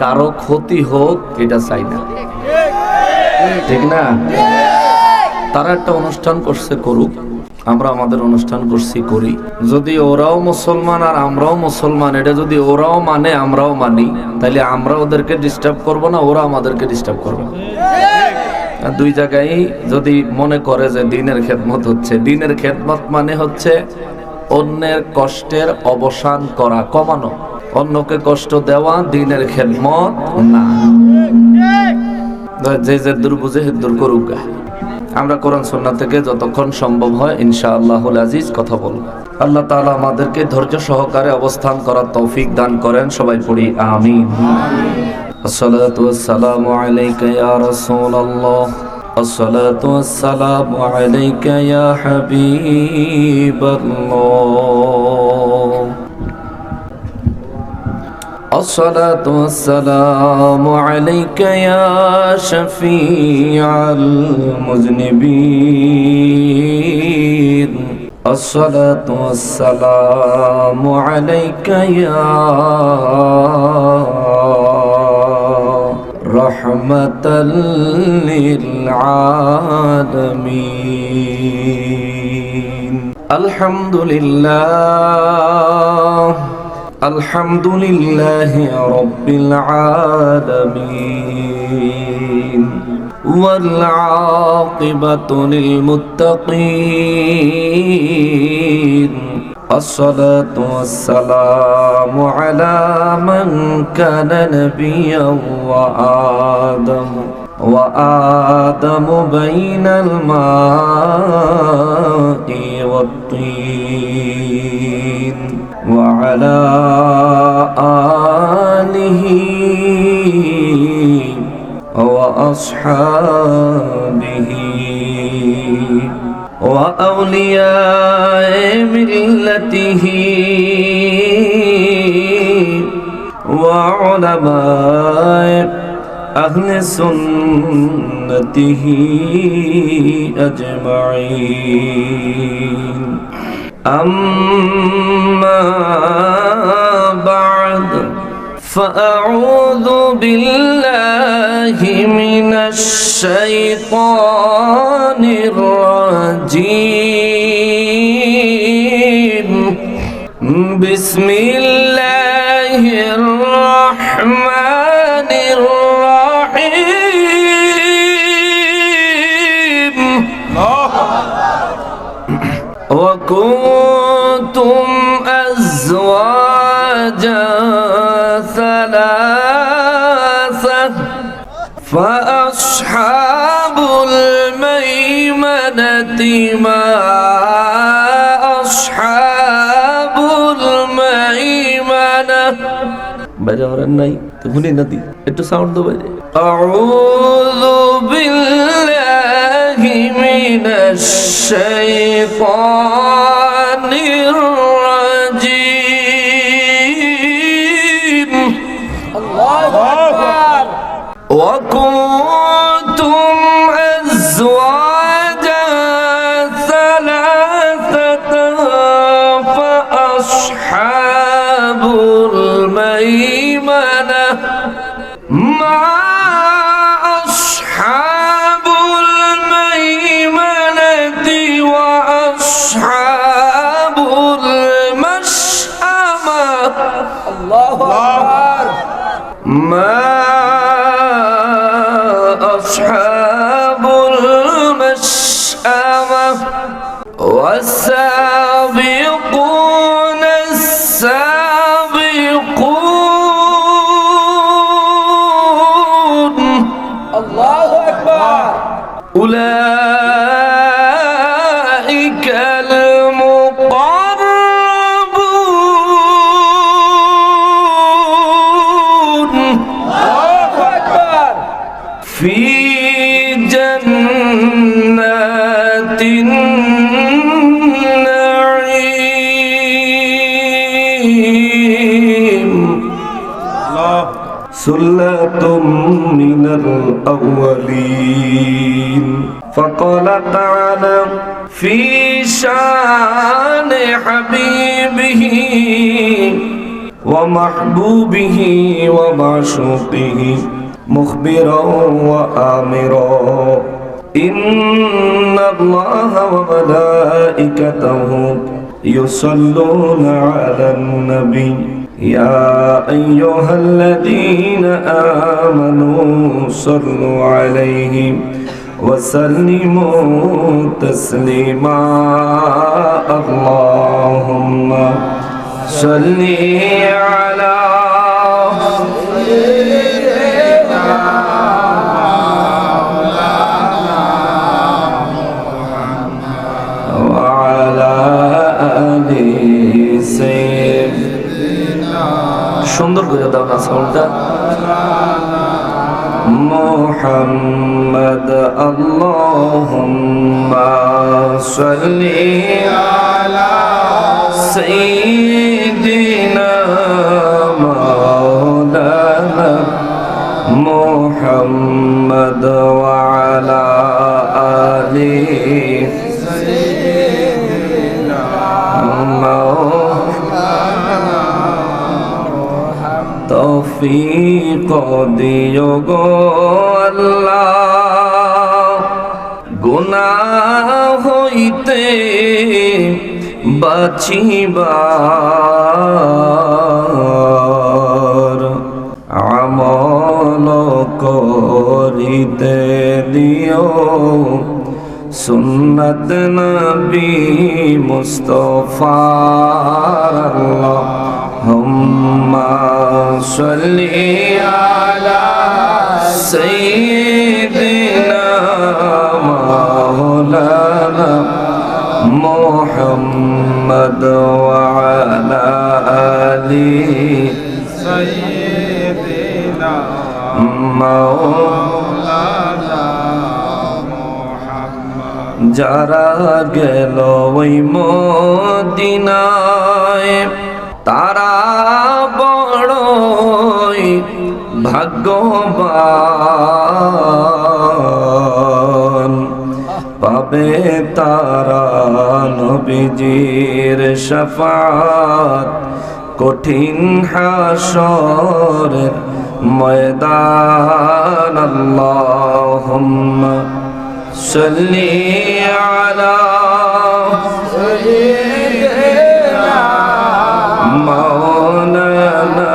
কারো ক্ষতি হোক এটা চাই না, ঠিক না? তারা একটা অনুষ্ঠান করছে, করুক, আমরা আমাদের অনুষ্ঠান করছি, করি। যদি ওরাও মুসলমান আর আমরাও মুসলমান, এটা যদি ওরাও মানে আমরাও মানি, তাহলে আমরা ওদেরকে ডিস্টার্ব করব না, ওরা আমাদেরকে ডিস্টার্ব করবে না। দুই জায়গায় যদি মনে করে যে দ্বীনের খেদমত হচ্ছে, দ্বীনের খেদমত মানে হচ্ছে অন্যের কষ্টের অবসান করা, কমানো। অন্যকে কষ্ট দেওয়া দ্বীনের খেদমত না। যে যে দূর বুঝে হে দূর করুক। আমরা কোরআন সুন্নাহ থেকে যতক্ষণ সম্ভব হয় ইনশাআল্লাহুল আজিজ কথা বলবো। আল্লাহ তাআলা আমাদেরকে ধৈর্য সহকারে অবস্থান করার তৌফিক দান করেন। সবাই পড়ি আমিন। আসসালাতু ওয়াসসালামু আলাইকা ইয়া রাসূলুল্লাহ, আসসালাতু ওয়াসসালামু আলাইকা ইয়া হাবিবাল্লাহ, الصلاة والسلام عليك يا شفيع المذنبين، الصلاة والسلام عليك يا رحمة للعالمين. الحمد لله، الحمد لله رب العالمين، والعاقبة للمتقين، الصلاة والسلام على من كان نبيا وآدم بين الماء والطين، وعلى آله وأصحابه وأولياء ملته وعلماء أهل سنته أجمعين. أما بعد، فأعوذ بالله من الشيطان الرجيم. بسم الله الرحمن الرحيم. وكنتم أزواجا ثلاثة، فأصحاب الميمنة ما أصحاب الميمنة. বাইরে আমার নাই তো শুনি না দি একটু সাউন্ড দাও বাইরে। আউযু বিল্লাহি মিনাশ শাইতানির রাজীম। আল্লাহু আকবার। ওয়া কুনতুম আযওয়াজা সালাসাতান ফাআসহাবুল মাইমানা মা আসহাবুল মাইমানাতি ওয়া আসহাবুল মাশআমা। আল্লাহু আকবার। মা আসহাবুল মাশআমা والسابقون السابقون. الله أكبر. أولئك المقربون. الله أكبر. في جنات النعيم. ثلة من الأولين. فقال تعالى في شان حبيبه ومحبوبه ومعشوقه مخبرا وآمرا إن الله وملائكته يصلون على النبي يا أيها الذين آمنوا صلوا عليه وسلموا تسليما اللهم صل على وعلى آل سيدنا সুন্দর করে দাও না সাউন্ডটা محمد اللهم صل على سيدنا مولانا محمد وعلى آله سيدنا مولانا তৌফিক দিও গো আল্লাহ গুনাহ হইতে বাঁচিবার আমল করিতে দিও সুন্নত নবী মুস্তাফার আল্লাহুম্মা সাল্লি আলা সাইয়্যিদিনা মাওলানা মুহাম্মদ ওয়া আলা আলি সাইয়্যিদিনা মাওলানা যারা গেল ওই মদিনায় তারা বড়ই ভাগ্যবান পাবে তারা নবীজির শাফাত কঠিন হাশরের ময়দান আল্লাহুম্মা সাল্লি আলা সাইয়্যিদিনা মাওলানা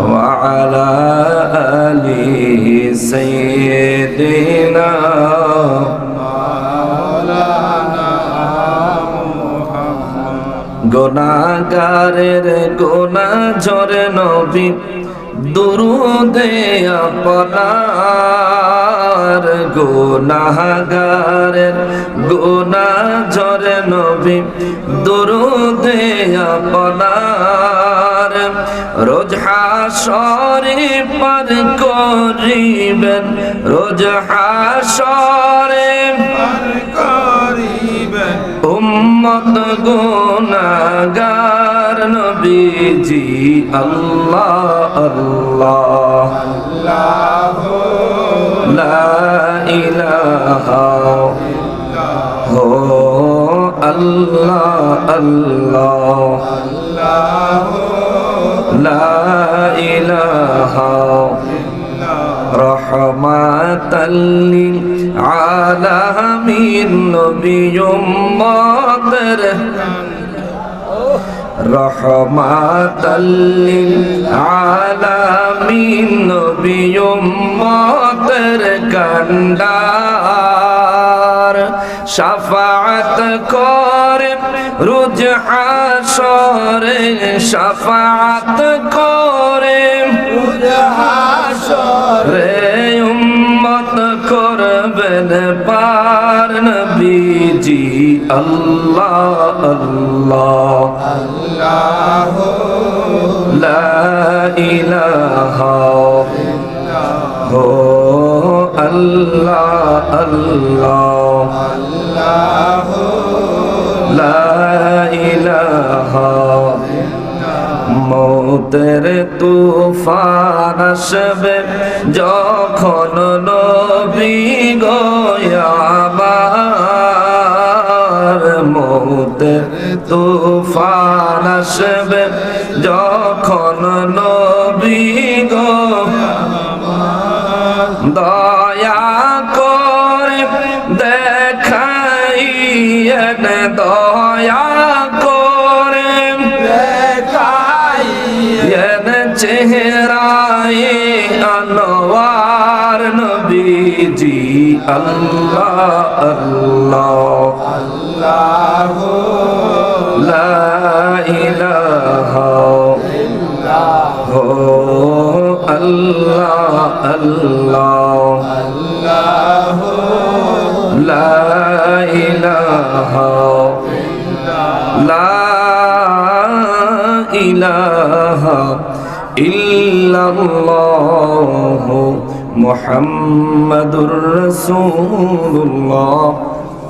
ওয়া আলা আলি সাইয়্যিদিনা মাওলানা গুনাহগারের গুনাহ ঝরে নবী দুরুদে আপনার গুনাহগারের গুনাহ ঝরে নবী দুরুদে আপনার রোজ হাশরে পার করিবেন রোজ হাশরে পার করিবেন উম্মত গুনাহগার নবীজি আল্লাহ আল্লাহ আল্লাহ লা ইলাহা হো আল্লাহ আল্লাহ আল্লাহ লা ইলাহা রহমাতাল লিল আলামিন নবী উম্মতের রহমাতাল লিল আলামিন নবী উম্মতের কান্ডার শাফাআত করেন রোজ হাশরে শাফাআত করেন রোজ হাশরে উম্মত করবেন পার নবীজি আল্লাহ আল্লাহ আল্লাহ লা ইলাহা হো আল্লাহ আল্লাহ আল্লাহ লা ইলাহা মৌতের তুফান আসবে যখন নবী গো আমার মৌতের তুফান আসবে যখন নবী গো দয়া করে দেখাইয়েন, দয়া করে দেখাইয়েন চেহারায় আনোয়ার নবীজি। আল্লাহ আল্লাহ আল্লাহ লা ইলাহা ইল্লাল্লাহ আল্লাহ আল্লাহ আল্লাহ লা ইলাহা লা ইলাহা ইল্লাল্লাহ মুহাম্মাদুর রাসূলুল্লাহ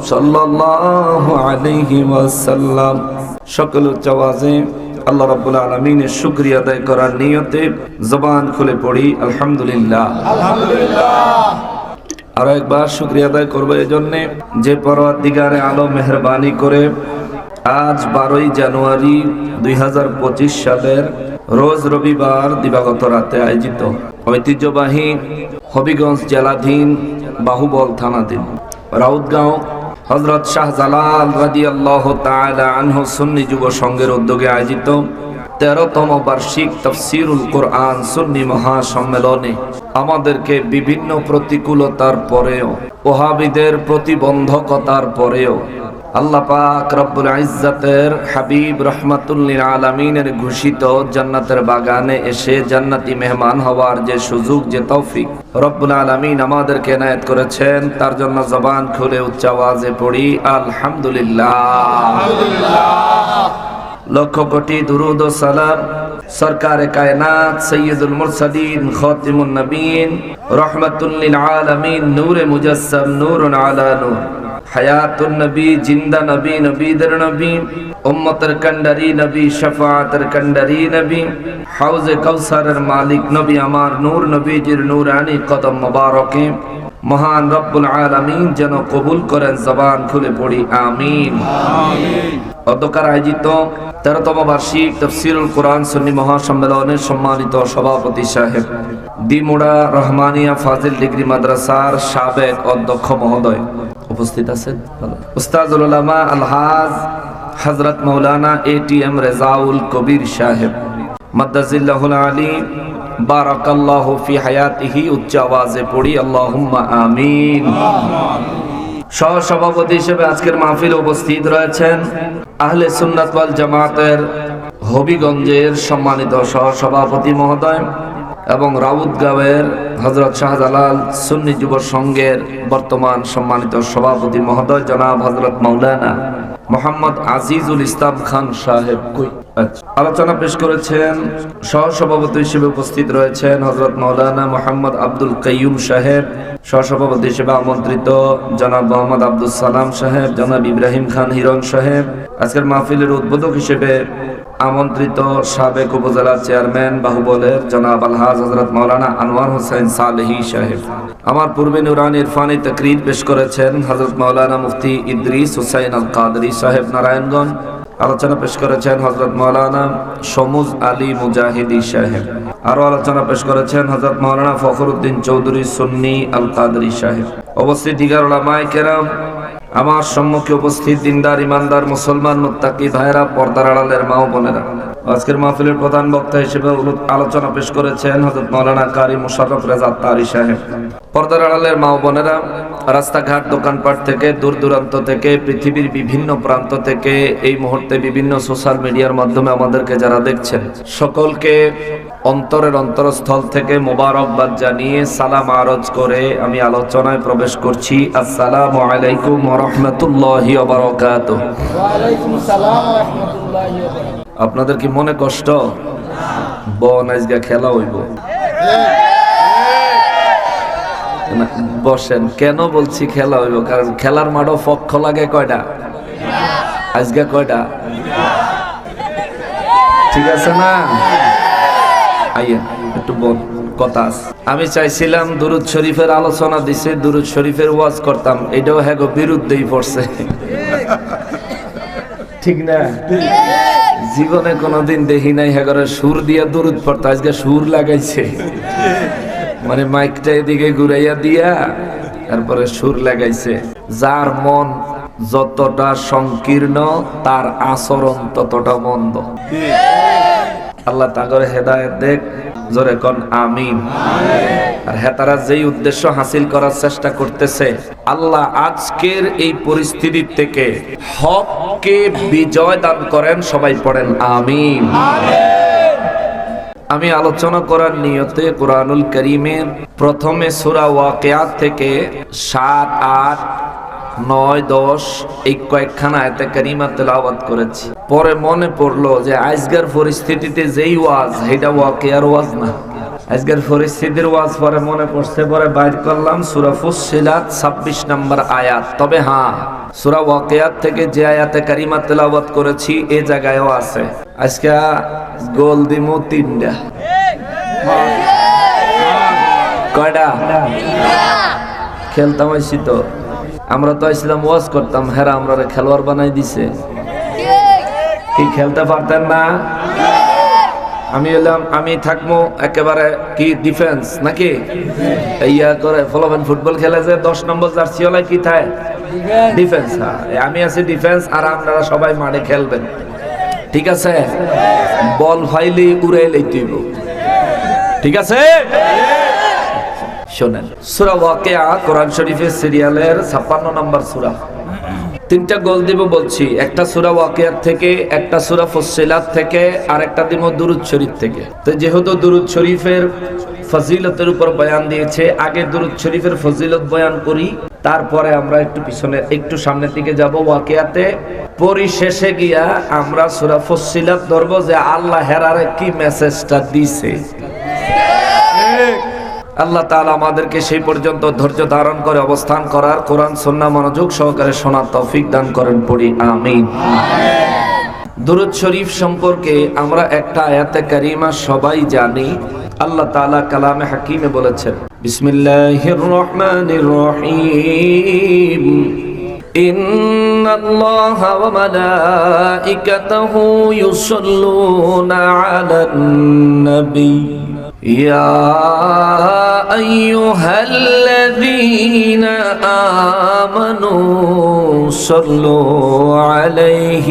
সাল্লাল্লাহু আলাইহি ওয়াসাল্লাম। সকল উচ্চ আওয়াজে আল্লাহ রাব্বুল আলামিনের শুকরিয়া আদায় করার নিয়তে জবান খুলে পড়ি আলহামদুলিল্লাহ। আলহামদুলিল্লাহ। আর একবার শুকরিয়া আদায় করব এই জন্য যে পরওয়ারদিগারে আলম মেহেরবানি করে আজ 12ই জানুয়ারি 2025 সালের রোজ রবিবার দিবাগত রাতে আয়োজিত ঐতিহ্যবাহী হবিগঞ্জ জেলাধীন বাহুবল থানাধীন রাউতগাঁও হযরত শাহজালাল রাদিয়াল্লাহু তাআলা আনহু সুন্নি যুব সংঘের উদ্যোগে আয়োজিত 13তম বার্ষিক তাফসীরুল কোরআন সুন্নি মহাসম্মেলনে আমাদেরকে বিভিন্ন প্রতিকূলতার পরেও, ওহাবীদের প্রতিবন্ধকতার পরেও আল্লাহ পাক রব্বুল ইজ্জতের হাবিব রাহমাতুল লিল আলামিনের ঘোষিত জান্নাতের বাগানে এসে জান্নাতি মেহমান হওয়ার যে সুযোগ, যে তৌফিক রব্বুল আলামিন আমাদেরকে এনায়েত করেছেন, তার জন্য জবান খুলে উচ্চ আওয়াজে পড়ি আলহামদুলিল্লাহ। লক্ষ কোটি দুরুদ ও সালাম সরকারে কায়নাত সৈয়দুল মুরসালিন খাতিমুন নবীন রাহমাতুল লিল আলামিন নূরে মুজাসসাম নূরুন আলা নূর হায়াতুন নবী, জিন্দা নবী, নবীদের নবী, উম্মতের কান্ডারি নবী, শাফাআতের কান্ডারি নবী, হাউজে কাউসারের মালিক নবী আমার নূর নবীজির নূরানি কদম মোবারকে মহান রব্বুল আলামিন যেন কবুল করেন। জবান খুলে পড়ি আমিন। অধ্যকার আয়োজিত 13তম বার্ষিক তাফসীরুল কোরআন সুন্নি মহাসম্মেলনের সম্মানিত সভাপতি সাহেব, দিমুড়া রহমানিয়া ফাজিল ডিগ্রি মাদ্রাসার সাবেক অধ্যক্ষ মহোদয় উপস্থিত আছেন, উস্তাজুল উলামা আলহাজ হযরত মাওলানা এটিএম রেজাউল কবির সাহেব মাদ্দাজিল্লাহুল আলী বারাকাল্লাহু ফি হায়াতিহি। উচ্চ আওয়াজে পড়ি আল্লাহুম্মা আমিন। সহসভাপতি হিসেবে আজকের মাহফিলে উপস্থিত রয়েছেন আহলে সুন্নাত ওয়াল জামাতের হবিগঞ্জের সম্মানিত সহসভাপতি মহোদয় এবং রাউতগাঁওয়ের হযরত শাহজালাল সুন্নি যুব সংঘের বর্তমান সম্মানিত সভাপতি মহোদয় জনাব হযরত মাওলানা মোহাম্মদ আজিজুল ইসলাম খান সাহেব। আলোচনা পেশ করেছেন। সহসভাপতি হিসেবে উপস্থিত রয়েছেন হযরত মাওলানা মোহাম্মদ আব্দুল কাইয়ুম সাহেব। সহসভাপতি হিসেবে আমন্ত্রিত জনাব মোহাম্মদ আব্দুল সালাম সাহেব, জনাব ইব্রাহিম খান হিরণ সাহেব। আজকের মাহফিলের উদ্বোধক হিসেবে আমন্ত্রিত সাবেক উপজেলা চেয়ারম্যান বাহুবলের জনাব আলহাজ হযরত মাওলানা আনোয়ার হোসেন সালেহী সাহেব। আমার পূর্বে নুরানি ইরফানি তাকরীর পেশ করেছেন হযরত মাওলানা মুফতি ইদ্রিস হুসাইন আল কাদরি সাহেব নারায়ণগঞ্জ। আলোচনা পেশ করেছেন হযরত মাওলানা শমুজ আলী মুজাহিদি সাহেব। আরো আলোচনা পেশ করেছেন হযরত মাওলানা ফখরুদ্দিন চৌধুরী সুন্নি আল কাদরি সাহেব। উপস্থিত দিগার উলামায়ে কেরাম, আমার সম্মুখে উপস্থিত দিনদার ইমানদার মুসলমান মুত্তাকি ভাইরা, পর্দার আড়ালের মা ও বোনেরা, আজকের মাহফিলের প্রধান বক্তা হিসেবে আলোচনা পেশ করেছেন হযরত মাওলানা কারি মুশাররফ রেজা তারি সাহেব। পর্দার আড়ালের মা ও বোনেরা, রাস্তাঘাট দোকানপাট থেকে দূর দূরান্ত থেকে পৃথিবীর বিভিন্ন প্রান্ত থেকে এই মুহূর্তে বিভিন্ন সোশ্যাল মিডিয়ার মাধ্যমে আমাদেরকে যারা দেখছেন, সকলকে অন্তরের অন্তরস্থল থেকে মোবারকবাদ জানিয়ে সালাম আরজ করে আমি আলোচনায় প্রবেশ করছি। আসসালামু আলাইকুম ওয়া রাহমাতুল্লাহি ওয়া বারাকাতুহু। ওয়া আলাইকুম আসসালাম ওয়া রাহমাতুল্লাহি ওয়া বারাকাতুহু। আপনাদের কি মনে কষ্ট? বন আজকে খেলা হইব, বসেন। কেন বলছি খেলা হইব? কারণ খেলার মাঠও পক্ষ লাগে কয়টা? আজকে কয়টা? ঠিক আছে না? আইয়েন একটু কথা আছে। আমি চাইছিলাম দুরুদ শরীফের আলোচনা দিছে, দুরুদ শরীফের ওয়াজ করতাম, এটাও হ্যাঁ বিরুদ্ধেই পড়ছে। ঠিক না? জীবনে কোনোদিন দেখি নাই হেগরে সুর দিয়া দরুদ পড়তে, আজকে সুর লাগাইছে, মানে মাইকটা এদিকে ঘুরাইয়া দিয়া তারপরে সুর লাগাইছে। যার মন যতটা সংকীর্ণ তার আচরণ ততটা মন্দ। আল্লাহ তাগরে হেদায়েত দেখ, জোরে কোন আমিন। আর হেতারা যেই উদ্দেশ্য হাসিল করার চেষ্টা করতেছে, আল্লাহ আজকের এই পরিস্থিতি থেকে হককে বিজয় দান করেন। সবাই পড়েন আমিন। আমি আলোচনা করার নিয়তে কুরআনুল কারীমের প্রথমে সূরা ওয়াকিয়া থেকে 7, 8, 9, 10 এই কয়েকখানা আয়াতে কারিমা তেলাওয়াত করেছি। পরে মনে পড়লো যে আজকের পরিস্থিতিতে যেই ওয়াজ, এটা ওয়াকিয়ার ওয়াজ না। আজকের পরিস্থিতির ওয়াজ পরে মনে পড়ছে, পরে বাইর করলাম সূরা ফুসসিলাত 26 নম্বর আয়াত। তবে হ্যাঁ, সূরা ওয়াকিয়াত থেকে যে আয়াতে কারিমা তেলাওয়াত করেছি এই জায়গায়ও আছে। আজকে গোল দিমু 3টা। কয়টা? খেলতাম আইছি তো, আমরা তো আইছিলাম ওয়াজ করতাম, হেরা আমরা খেলোয়াড় বানাই দিছে। কি খেলতে পারতেন না? আমি এলাম, আমি থাকবো একেবারে কি ডিফেন্স নাকি? ইয়া করে ফলোবেন ফুটবল খেলে যে 10 নম্বর জার্সি হলে কি থাকে ডিফেন্স। হ্যাঁ, আমি আছি ডিফেন্স আর আপনারা সবাই মাঠে খেলবেন, ঠিক আছে? বল ফাইলি উড়াইলেই তুইব, ঠিক আছে? শোনেন, সূরা ওয়াকিয়া কোরআন শরীফের সিরিয়ালের 56 নম্বর সূরা। 3টা গোল দিব বলছি, একটা সূরা ওয়াকিয়া থেকে, একটা সূরা ফুসসিলাত থেকে, আর একটা দিব দুরূদ শরীফ থেকে। তো যেহেতু দুরূদ শরীফের ফজিলতের উপর বয়ান দিয়েছে, আগে দুরূদ শরীফের ফজিলত বয়ান করি, তারপরে আমরা একটু পিছনে একটু সামনের দিকে যাব ওয়াকিয়াতে। পরিশেষে গিয়া আমরা সূরা ফুসসিলাত ধরব যে আল্লাহ হেরারে কি মেসেজটা দিছে। আল্লাহ তাআলা আমাদেরকে সেই পর্যন্ত ধৈর্য ধারণ করে অবস্থান করার, কোরআন সুন্নাহ মনোযোগ সহকারে শোনার তৌফিক দান করেন, পড়ি আমিন। দুরূদ শরীফ সম্পর্কে আমরা একটা আয়াতে কারিমা সবাই জানি। আল্লাহ তাআলা কালামে হাকিমে বলেছেন, বিসমিল্লাহির রহমানির রহিম, ইন্নাল্লাহা ওয়া মালাইকাতাহু ইউসাল্লুনা আলান নবী يا أيها الذين آمنوا صلوا عليه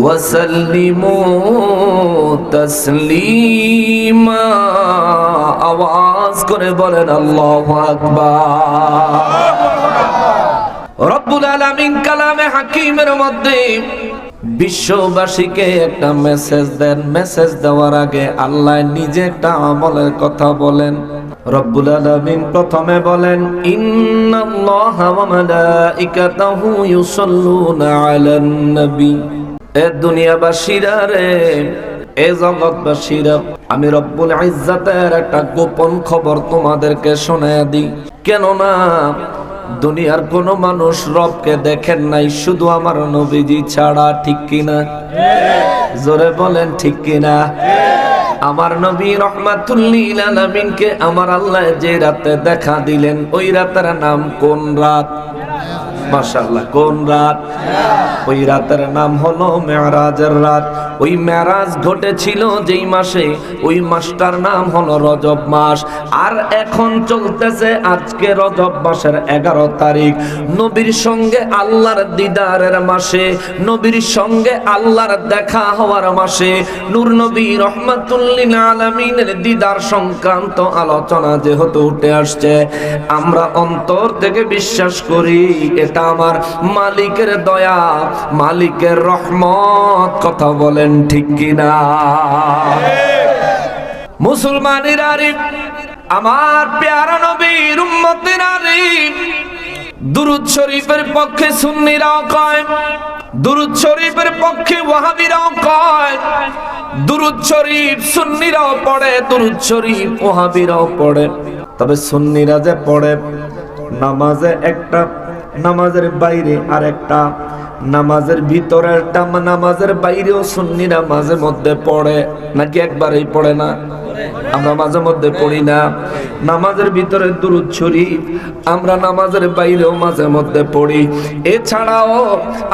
وسلموا تسليما। আওয়াজ করে বলেন আল্লাহু আকবার। রব্বুল আলামিন কালামে হাকিমের মধ্যে বিশ্ববাসীকে একটা মেসেজ দেন। মেসেজ দেওয়ার আগে আল্লাহ নিজে একটা আমলের কথা বলেন। রব্বুল আলামিন প্রথমে বলেন, ইন্নাল্লাহা ওয়া মালাইকাতাহু ইউসাল্লুনা আলান নবী। এ দুনিয়াবাসীরা রে, এ জগৎবাসীরা, আমি রব্বুল ইজ্জাতের একটা গোপন খবর তোমাদেরকে শোনায়া দিই। কেননা দুনিয়ার কোন মানুষ রবকে দেখেন নাই, শুধু আমার নবীজি ছাড়া, ঠিক কিনা? জোরে বলেন ঠিক কিনা? আমার নবী রাহমাতুল লিল আলামিনকে আমার আল্লাহ যে রাতে দেখা দিলেন, ওই রাতের নাম কোন রাত? মাশাআল্লাহ, কোন রাত? ওই রাতের নাম হলো মেরাজের রাত। ওই মেরাজ ঘটেছিল যেই মাসে, ওই মাসটার নাম হলো রজব মাস। আর এখন চলতেছে আজকে রজব মাসের 11 তারিখ, নবীর সঙ্গে আল্লাহর দিদারের মাসে, নবীর সঙ্গে আল্লাহর দেখা হওয়ার মাসে। নূর নবী রাহমাতুল লিল আলামিনের দিদার সংক্রান্ত আলোচনা যেহেতু উঠে আসছে, আমরা অন্তর থেকে বিশ্বাস করি এটা আমার মালিকের দয়া, মালিকের রহমত। কথা বলেন ঠিক কিনা? মুসলমানের আরিফ, আমার প্যারা নবীর উম্মতের আরিফ, দুরূদ শরীফের পক্ষে সুন্নিরাও কয়, দুরূদ শরীফের পক্ষে ওয়াহাবিরাও কয়। দুরূদ শরীফ সুন্নিরাও পড়ে, দুরূদ শরীফ ওয়াহাবিরাও পড়ে। তবে সুন্নিরা যে পড়ে নামাজে একটা, নামাজের বাইরে আরেকটা, নামাজের ভিতরে একটা, নামাজের বাইরেও সুন্নিরা মাঝে মধ্যে পড়ে, নাকি একবারেই পড়ে না? আমরা মাঝে মধ্যে পড়ি না। নামাজের ভিতরে দুরূদ শরীফ আমরা নামাজের বাইরেও মাঝে মধ্যে পড়ি। এছাড়াও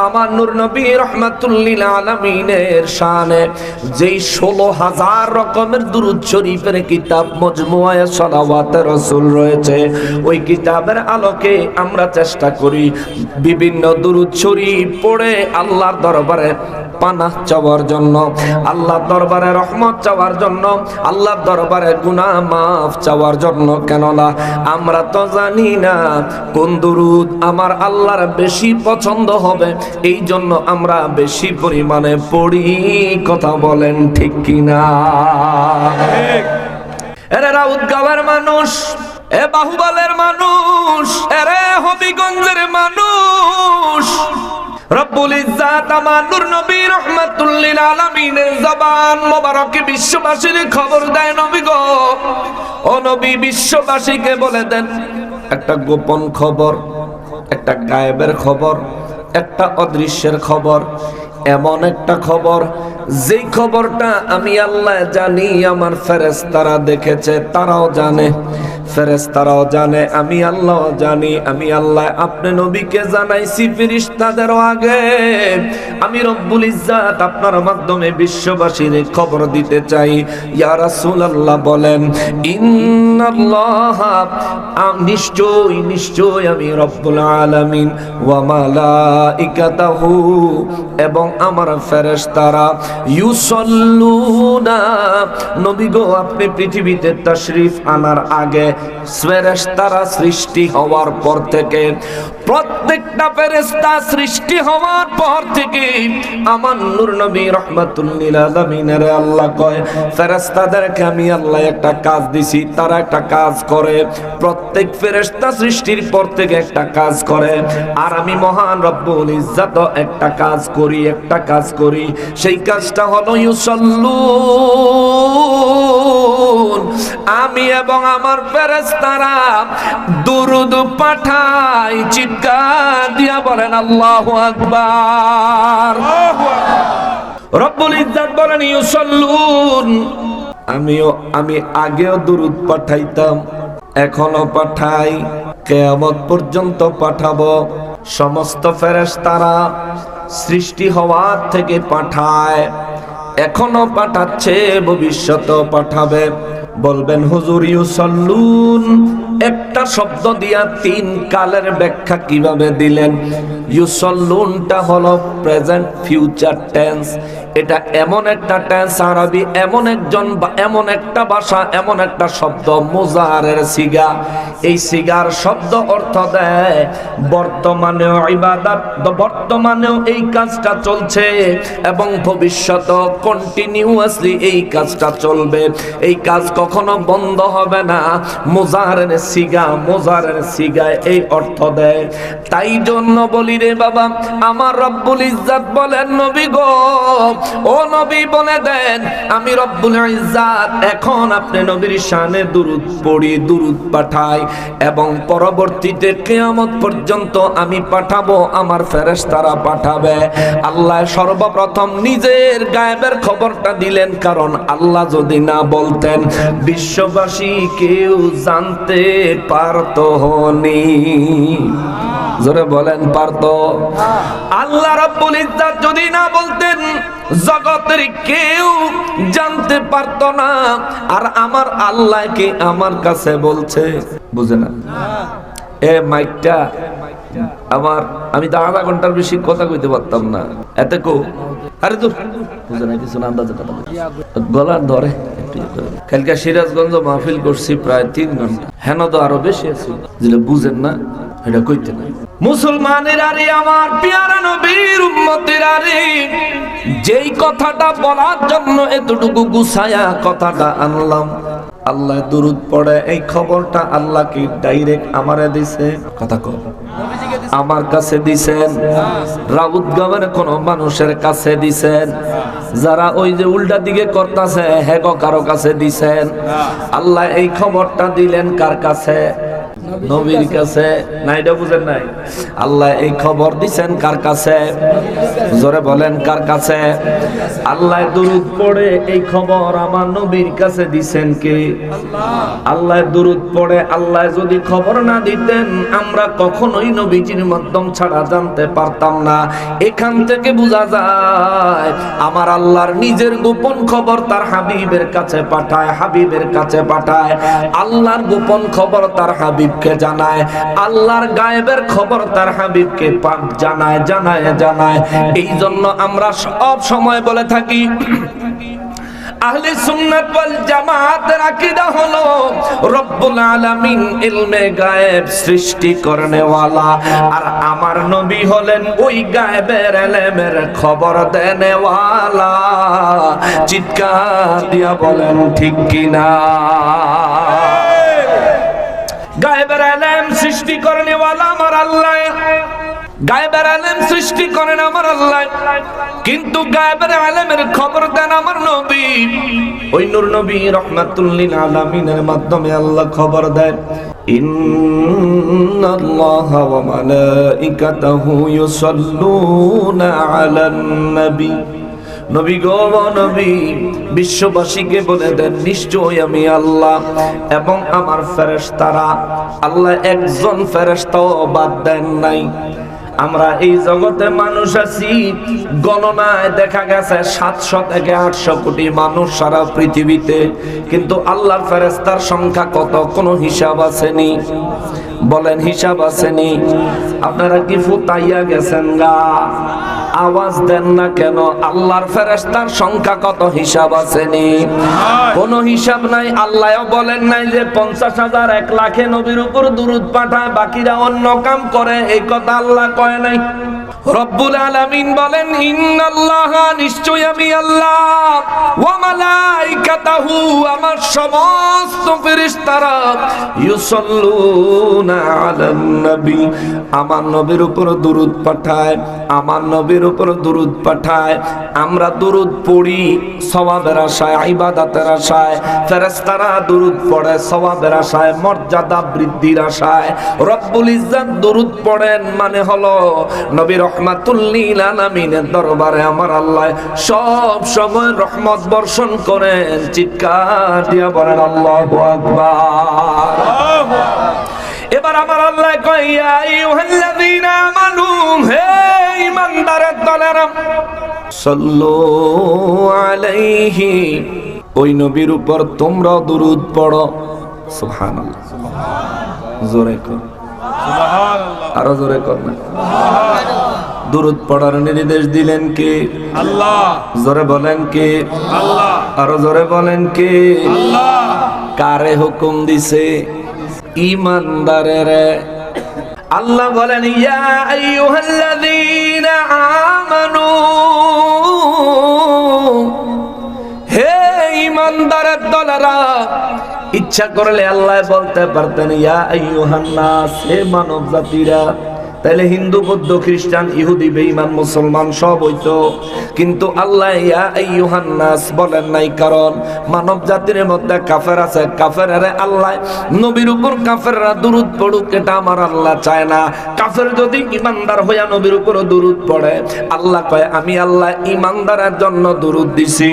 আমার নূর নবী রাহমাতুল লিল আলামিনের শানে যেই 16,000 রকমের দুরূদ শরীফের কিতাব মজমুআয়ে সালাওয়াতে রাসূল রয়েছে, ওই কিতাবের আলোকে আমরা চেষ্টা করি বিভিন্ন দুরূদ শরীফ পড়ে আল্লাহর দরবারে পানাহ চাওয়ার জন্য, আল্লাহর দরবারে রহমত চাওয়ার জন্য, আল্লাহর দরবারে গুনাহ মাফ চাওয়ার জন্য। কেননা আমরা তো জানি না কোন দুরূদ আমার আল্লাহর বেশি পছন্দ হবে, এই জন্য আমরা বেশি পরিমাণে পড়ি। কথা বলেন ঠিক কিনা? এরা রাউতগাঁওয়ের মানুষ, এ বাহুবলের মানুষ, এরে হবিগঞ্জের মানুষ, রব্বুল ইজ্জাত আমার নূর নবী রাহমাতুল লিল আলামিনের জবান মোবারকে বিশ্ববাসীর খবর দেয়, নবী গো, ও নবী বিশ্ববাসীকে বলে দেন একটা গোপন খবর, একটা গায়েবের খবর, একটা অদৃশ্যের খবর, এমন একটা খবর যেই খবরটা আমি আল্লাহ জানি, আমার ফেরেশতারা দেখেছে, তারাও জানে, ফেরেশতারাও জানে, আমি আল্লাহ জানি। আমি আল্লাহ আপনি নবীকে জানাইছি ফেরেশতাদেরও আগে। আমি রব্বুল ইজ্জাত আপনার মাধ্যমে বিশ্ববাসীর খবর দিতে চাই। ইয়া রাসূলুল্লাহ বলেন, ইন্নাল্লাহ, নিশ্চয় নিশ্চয় আমি রব্বুল আলামিন ওয়া মালাইকাতাহু, এবং আমার ফেরেশতারা, ইউসাল্লুনা, নবী গো আপনি পৃথিবীতে তাশরীফ আনার আগে ফেরেশতারা সৃষ্টি হওয়ার পর থেকে, প্রত্যেকটা ফেরেশতা সৃষ্টি হওয়ার পর থেকে আমার নূর নবী রাহমাতুল লিল আলামিনের আল্লাহ কয় ফেরেশতাদেরকে আমি আল্লাহ একটা কাজ দিছি, তারা একটা কাজ করে। প্রত্যেক ফেরেশতা সৃষ্টির পর থেকে একটা কাজ করে, আর আমি মহান রব্বুল ইজ্জাত একটা কাজ করি, একটা কাজ করি। সেই কাজটা হলো ইউসাল্লুন, আমি এবং আমার ফেরেশতারা দুরূদ পাঠাই। চিৎকার দিয়া বলেন আল্লাহু আকবার। রব্বুল ইজ্জাত বলেন ইউসাল্লুন, আমি আগেও দুরূদ পাঠাইতাম, এখনো পাঠাই, কিয়ামত পর্যন্ত পাঠাবো। সমস্ত ফেরেশতারা সৃষ্টি হওয়ার থেকে পাঠায়, এখনো পাঠাচ্ছে, ভবিষ্যতেও পাঠাবে। বলবেন হুজুর ইউসাল্লুন একটা শব্দ দিয়া 3 কালের ব্যাখ্যা কিভাবে দিলেন? ইউসাল্লুনটা হলো প্রেজেন্ট ফিউচার টেন্স। এটা এমন একটা টেন্স, আরবি এমন একটা ভাষা, এমন একটা শব্দ, মুজাহারের সিগা। এই সিগার শব্দ অর্থ দেয় বর্তমানেও ইবাদত, বর্তমানেও এই কাজটা চলছে এবং ভবিষ্যতেও কন্টিনিউয়াসলি এই কাজটা চলবে। এই কাজ কখনো বন্ধ হবে না। মুজাহারের সিগায় এই অর্থ দেয়। তাই জন্য বলি রে বাবা, আমার রব্বুল ইজ্জাত বলেন নবী গো, ও নবী বলে দেন আমি রব্বুল ইজ্জাত এখন আপনি নবীর শানে দুরূদ পড়ি, দুরূদ পাঠাই, এবং পরবর্তীতে কিয়ামত পর্যন্ত আমি পাঠাবো, আমার ফেরেশতারা পাঠাবে। আল্লাহ সর্বপ্রথম নিজের গায়েবের খবরটা দিলেন, কারণ আল্লাহ যদি না বলতেন বিশ্ববাসী কেউ জানতে পারতো হনি। জোরে বলেন পারতো? আল্লাহ রাব্বুল ইজ্জাত যদি না বলতেন জগতের কেউ জানতে পারতো না। আর আমার আল্লাহকে আমার কাছে বলছে, বুঝে না এ মাইকটা আমার, আমি তো আধা ঘন্টার বেশি কথা কইতে পারতাম না, এতে কো আরে দূর বুঝে না কিছু না, আন্দাজে কথা গলার ধরে। কালকে সিরাজগঞ্জ মাহফিল করছি প্রায় 3 ঘন্টা, হেন তো আরো বেশি আছে, যেটা বুঝেন না এটা কইতে না। মুসলমানেরা রে, আমার পেয়ারা নবীর উম্মতেরা রে, যেই কথাটা বলার জন্য এতটুকু গুছায়া কথাটা আনলাম, আল্লাহ দুরূদ পড়ে এই খবরটা আল্লাহ কি ডাইরেক্ট আমারে দিছে? কথা কও, আমার কাছে দিছেন, রাউতগাঁওয়ের কোন মানুষের কাছে দিছেন, যারা ওই যে উল্টা দিকে করতেছে হেগো কারো কাছে দিছেন? আল্লাহ এই খবরটা দিলেন কার কাছে? নবীর কাছে। না এটা বুঝেন নাই? আল্লাহ এই খবর দিছেন কার কাছে? জোরে বলেন কার কাছে? আল্লাহ দুরূদ পড়ে এই খবর আমার নবীর কাছে দিছেন কে? আল্লাহ দুরূদ পড়ে। আল্লাহ যদি খবর না দিতেন আমরা কখনোই নবীজির মাধ্যম ছাড়া জানতে পারতাম না। এখান থেকে বোঝা যায় আমার আল্লাহর নিজের গোপন খবর তার হাবিবের কাছে পাঠায়, হাবিবের কাছে পাঠায়। আল্লাহর গোপন খবর তার হাবিবকে জানায়, আল্লাহর গায়েবের খবর তার হাবিবকে জানায় জানায় জানায়। এই জন্য আমরা সব সময় বলে থাকি আহলে সুন্নাত ওয়াল জামাতের আকীদা হলো রব্বুল আলামিন ইলমে গায়েব সৃষ্টি করনেওয়ালা, আর আমার নবী হলেন ওই গায়েবের ইলমের খবর দেনেওয়ালা। চিৎকার দিয়া বলেন ঠিক কিনা? গায়েবের ইলম সৃষ্টি করনেওয়ালা আমার আল্লাহ, গায়েবের ইলম সৃষ্টি করেন আমার আল্লাহ, কিন্তু গায়েবের ইলমের খবর দেন আমার নবী। ওই নূর নবী রাহমাতুল লিল আলামিনের মাধ্যমে আল্লাহ খবর দেন ইন্নাল্লাহা ওয়া মালাইকাতাহু ইউসাল্লুনা আলান নবী। নবী গো নবী বিশ্ববাসীকে বলে দেন নিশ্চয় আমি আল্লাহ এবং আমার ফেরেশতারা, আল্লাহ একজন ফেরেশতাও বাদ দেন নাই। আমরা এই জগতে মানুষ আছি, গণনায় দেখা গেছে 700 থেকে 800 কোটি মানুষ সারা পৃথিবীতে, কিন্তু আল্লাহর ফেরেশতার সংখ্যা কত কোনো হিসাব আসেনি? বলেন হিসাব আসেনি? আপনারা কি ফুতাইয়া গেছেন গা? আওয়াজ দেন না কেন? আল্লাহর ফেরেশতার সংখ্যা কত হিসাব আসেনি? কোনো হিসাব নাই। আল্লাহও বলেন নাই যে 50,000 1 লাখে নবীর উপর দুরূদ পাঠায় বাকিরা অন্য কাম করে, এই কথা আল্লাহ কয় নাই। রব্বুল আলামিন বলেন ইন্নাল্লাহা নিশ্চয় আমি আল্লাহ ওয়া মালাইকাতাহু আমার সমস্ত ফেরেশতারা ইউসাল্লুনা আলান নবী আমার নবীর উপর দুরূদ পাঠায়, আমার নবীর উপর দুরূদ পাঠায়। আমরা দুরূদ পড়ি সওয়াবের আশায়, ইবাদতের আশায়। ফেরেশতারা দুরূদ পড়ে সওয়াবের আশায়, মর্যাদা বৃদ্ধির আশায়। রব্বুল ইজ্জত দুরূদ পড়েন মানে হলো নবী রহমাতুল লিল আলামিনের দরবারে আমার আল্লাহ সব সময় রহমত বর্ষণ করেন। চিৎকার দিয়া বলেন আল্লাহু আকবার। এবার আমার আল্লাহ কয় ইয়া আইয়ুহাল্লাযীনা আমানু, হে ঈমানদারের দলেরা, সাল্লু আলাইহি ওই নবীর উপর তোমরা দুরূদ পড়ো। সুবহানাল্লাহ, জোরে কর সুবহানাল্লাহ, আরো জোরে কর না সুবহানাল্লাহ। দুরূদ পড়ার নির্দেশ দিলেন কে? আল্লাহ। জোরে বলেন কে? আল্লাহ। আরো জোরে বলেন কে? আল্লাহ। কারে হুকুম দিছে? ঈমানদারের। আল্লাহ বলেন ইয়া আইয়ুহাল্লাযীনা আমানু, হে ঈমানদারের দলেরা। ইচ্ছা করলে আল্লাহ বলতে পারতেন ইয়া আইয়ুহান নাস, হে মানব জাতিরা, তাহলে হিন্দু বৌদ্ধ খ্রিস্টান ইহুদি বেঈমান মুসলমান সব হইতো, কিন্তু আল্লাহ ইয়া আইয়ুহান নাস বলেন নাই, কারণ মানব জাতির মধ্যে কাফের আছে। কাফেররে আল্লাহ নবীর উপর কাফেররা দুরূদ পড়ুক এটা আমার আল্লাহ চায় না। কাফের যদি ঈমানদার হইয়া নবীর উপর দুরূদ পড়ে, আল্লাহ কয় আমি আল্লাহ ঈমানদারের জন্য দুরূদ দিছি।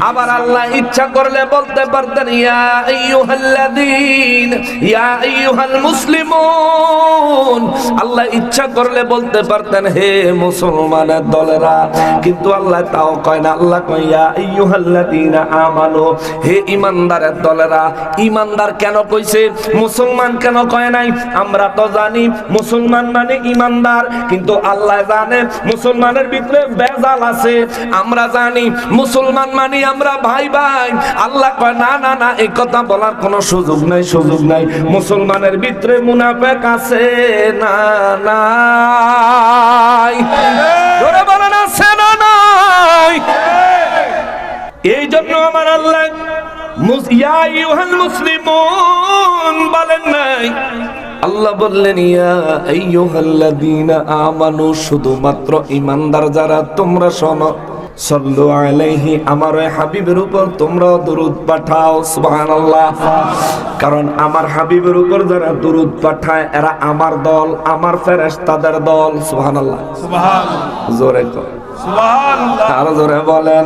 আবার আল্লাহ ইচ্ছা করলে বলতে পারতেন ইয়া আইয়ুহাল্লাযীন, ইয়া আইয়ুহাল মুসলিমুন। আল্লাহ ইচ্ছা করলে বলতে পারতেন হে মুসলমানের দলেরা, কিন্তু আল্লাহ তাও কয় না। আল্লাহ কয় ইয়া আইয়ুহাল্লাযীনা আমানু, হে ঈমানদারের দলেরা। ঈমানদার কেন কইছে, মুসলমান কেন কয় নাই? আমরা তো জানি মুসলমান মানে ঈমানদার, কিন্তু আল্লাহ জানে মুসলমানের ভিতরে বেজাল আছে। আমরা জানি মুসলমান মানে আমরা ভাই ভাই। আল্লাহ কয় না না না, এই কথা বলার কোনো সুযোগ নাই, সুযোগ নাই। মুসলমানের ভিতরে মুনাফিক আছে না না, জোরে বলেন আছে না নাই? এই জন্য আমার আল্লাহ ইয়া আইয়ুহাল মুসলিমুন বলেন নাই, আল্লাহ বললেন ইয়া আইয়ুহাল্লাযীনা আমানু, শুধুমাত্র ঈমানদার যারা তোমরা শোনো। সাল্লু আলাইহি, আমার ওই হাবিবের উপর তোমরা দরুদ পাঠাও। সুবহানাল্লাহ। কারণ আমার হাবিবের উপর যারা দরুদ পাঠায় এরা আমার দল, আমার ফেরেশতাদের দল। সুবহানাল্লাহ। সুবহানাল্লাহ। জোরে কর সুবহানাল্লাহ। আরো জোরে বলেন।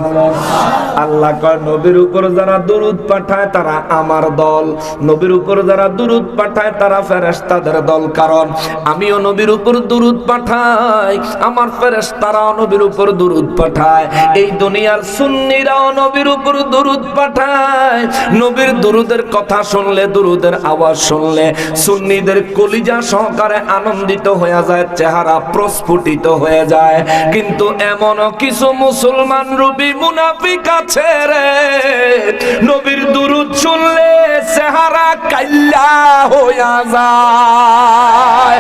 আল্লাহ কয় নবীর উপর যারা দরুদ পাঠায় তারা আমার দল, নবীর উপর যারা দরুদ পাঠায় তারা ফেরেশতাদের দল। কারণ আমিও নবীর উপর দরুদ পাঠাই, আমার ফেরেশতারাও নবীর উপর দরুদ পাঠায়, এই দুনিয়ার সুন্নিরাও নবীর উপর দরুদ পাঠায়। নবীর দরুদের কথা শুনলে, দরুদের আওয়াজ শুনলে সুন্নিদের কলিজা সহকারে আনন্দিত হয়ে যায়, চেহারা প্রস্ফুটিত হয়ে যায়। কিন্তু এমনও কিছু মুসলমান রূপী মুনাফিক আছে রে, নবীর দুরূদ শুনলে চেহারা কাইল্লা হইয়া যায়,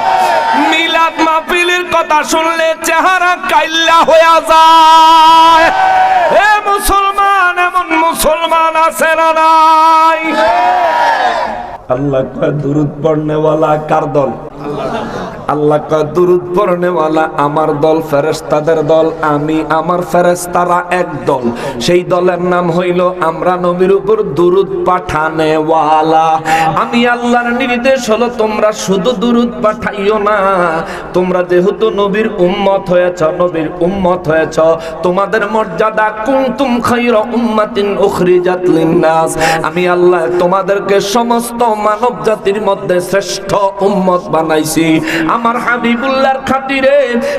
মিলাদ মাহফিলের কথা শুনলে চেহারা কাইল্লা হইয়া যায়। এ মুসলমান, এমন মুসলমান আছে না নাই? আল্লাহ কয় দুরূদ পড়নেওয়ালা কার দল? আল্লাহ কয় দুরূদ পড়নেওয়ালা আমার দল, ফেরেশতাদের দল। আমি আমার ফেরেশতারা এক দল, সেই দলের নাম হইল আমরা নবীর উপর দুরূদ পাঠানেওয়ালা। আমি আল্লাহর নির্দেশ হলো তোমরা শুধু দুরূদ পাঠাইও না, তোমরা যেহেতু নবীর উম্মত হয়েছ, নবীর উম্মত হয়েছ, তোমাদের মর্যাদা কুনতুম খায়রা উম্মাতিন উখরিজাত লিন্নাস, আমি আল্লাহ তোমাদেরকে সমস্ত মানব জাতির মধ্যে শ্রেষ্ঠ উম্মত বানাইছি আমার হাবিবুল্লাহর খাতিরে।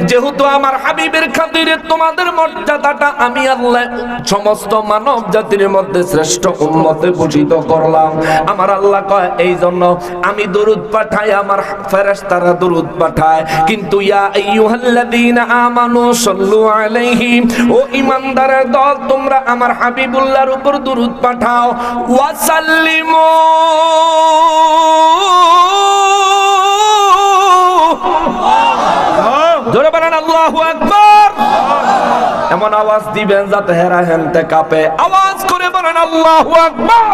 যেহেতু আমার হাবিবের খাতিরে তোমাদের মর্যাদাটা আমি আল্লাহ সমস্ত মানব জাতির মধ্যে শ্রেষ্ঠ উম্মতে ভূষিত করলাম। আমার আল্লাহ কয় এই জন্য আমি দরুদ পাঠাই, আমার ফেরেশতারা দরুদ পাঠায়। কিন্তু ইয়া আইয়ুহাল্লাযীনা আমানু সাল্লু আলাইহি, ও ঈমানদারের দল তোমরা আমার হাবিবুল্লাহর উপর দরুদ পাঠাও। ওয়া সাল্লিমু, জোরে বলেন আল্লাহু আকবার। এমন আওয়াজ দিবেন যাতে হেরা হেনতে কাঁপে। আওয়াজ করে বলেন আল্লাহু আকবার।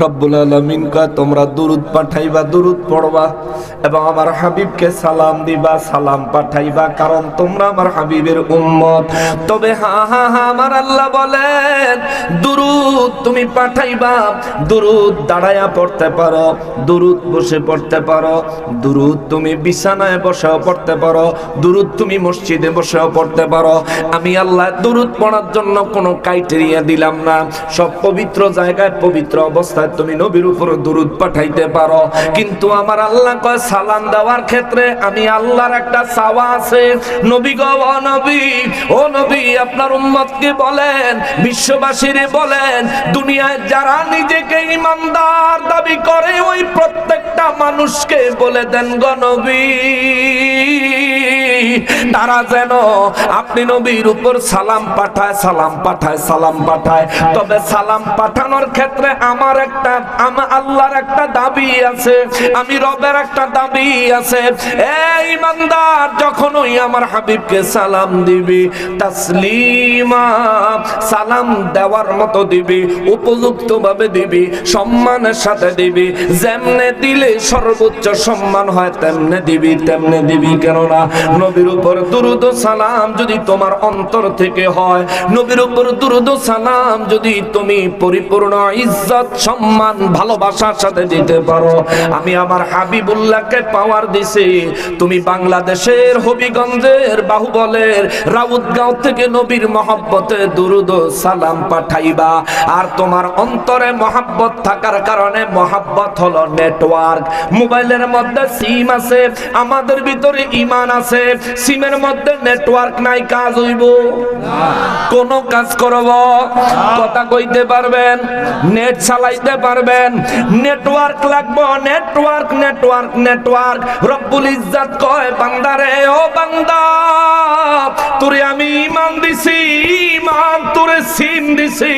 রব্বুল আলামিন কয় তোমরা দুরূদ পাঠাইবা, দুরূদ পড়বা এবং আমার হাবিবকে সালাম দিবা, সালাম পাঠাইবা, কারণ তোমরা আমার হাবিবের উম্মত। তবে আমার আল্লাহ বলেন দুরূদ তুমি পাঠাইবা, দুরূদ দাঁড়ায়া পড়তে পারো, দুরূদ বসে পড়তে পারো, দুরূদ তুমি বিছানায় বসেও পড়তে পারো, দুরূদ তুমি মসজিদে বসেও পড়তে পারো। আমি আল্লাহ দুরূদ পড়ার জন্য কোনো ক্রাইটেরিয়া দিলাম না, সব পবিত্র জায়গায় পবিত্র অবস্থায় তুমি নবীর উপর দুরূদ পাঠাইতে পারো। কিন্তু আমার আল্লাহ কয় সালাম দেওয়ার ক্ষেত্রে আমি আল্লাহর একটা চাওয়া আছে। নবী গো, ও নবী, ও নবী আপনার উম্মতকে বলেন, বিশ্ববাসীরে বলেন, দুনিয়ায় যারা নিজেকে ঈমানদার দাবি করে ওই প্রত্যেকটা মানুষকে বলে দেন গো নবী, তারা যেন আপনি নবীর উপর সালাম পাঠায়, সালাম পাঠায়, সালাম পাঠায়। তবে সালাম পাঠানোর ক্ষেত্রে আমার আল্লাহর একটা দাবি আছে, আমি রবের একটা দাবি আছে। এই ইমানদার যখনই আমার হাবিবকে সালাম দিবি, তাসলিমা সালাম দেওয়ার মতো দিবি, উপযুক্ত ভাবে দিবি, সম্মানের সাথে দিবি। যেমনে দিলে সর্বোচ্চ সম্মান হয় তেমনে দিবি, তেমনে দিবি। কেননা নবীর উপর দুরূদ ও সালাম যদি তোমার অন্তর থেকে হয়, নবীর উপর দুরূদ ও সালাম যদি তুমি পরিপূর্ণ ইজ্জত, সম্মান, ভালোবাসার সাথে দিতে পারো, আমি আমার হাবিবুল্লাহকে পাওয়ার দিছি। তুমি বাংলাদেশের হবিগঞ্জের বাহুবলের রাউতগাঁও থেকে নবীর মহব্বতে দুরূদ ও সালাম পাঠাইবা। আর তোমার অন্তরে মহব্বত থাকার কারণে, মহব্বত হলো নেটওয়ার্ক। মোবাইলের মধ্যে সিম আছে, আমাদের ভিতরে ঈমান আছে, সিমের মধ্যে নেটওয়ার্ক নাই, কাজ হইব কোন কাজ করব? কথা কইতে পারবেন? নেট চালাইতে পারবেন? নেটওয়ার্ক লাগবে, নেটওয়ার্ক, নেটওয়ার্ক, নেটওয়ার্ক। রব্বুল ইজ্জত কয় বান্দারে, ও বান্দা তোরে আমি ঈমান দিছি, ঈমান তোরে সিম দিছি,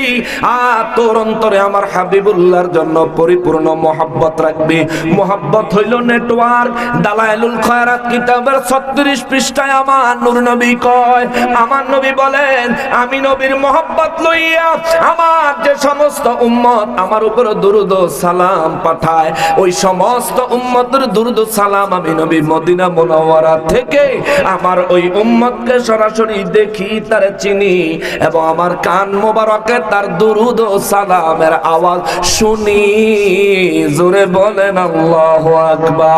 আর তোর অন্তরে আমার হাবিবুল্লাহর জন্য পরিপূর্ণ মহব্বত রাখবি। মহব্বত হইল নেটওয়ার্ক। দালাইলুল খয়রাত কিতাবের 36 পৃষ্ঠায় আমার নূর নবী কয়, আমার নবী বলেন, আমি নবীর মহব্বত লইয়া আমার যে সমস্ত উম্মত আমার উপর দুরূদ ও সালাম পাঠায়, ওই সমস্ত উম্মতের দুরূদ ও সালাম আমি নবী মদিনা মুনাওয়ারা থেকে আমার ওই উম্মতকে সরাসরি দেখি, তার চিনি, এবং আমার কান মোবারকে তার দুরূদ ও সালামের আওয়াজ শুনি। জোরে বলেন আল্লাহু আকবার।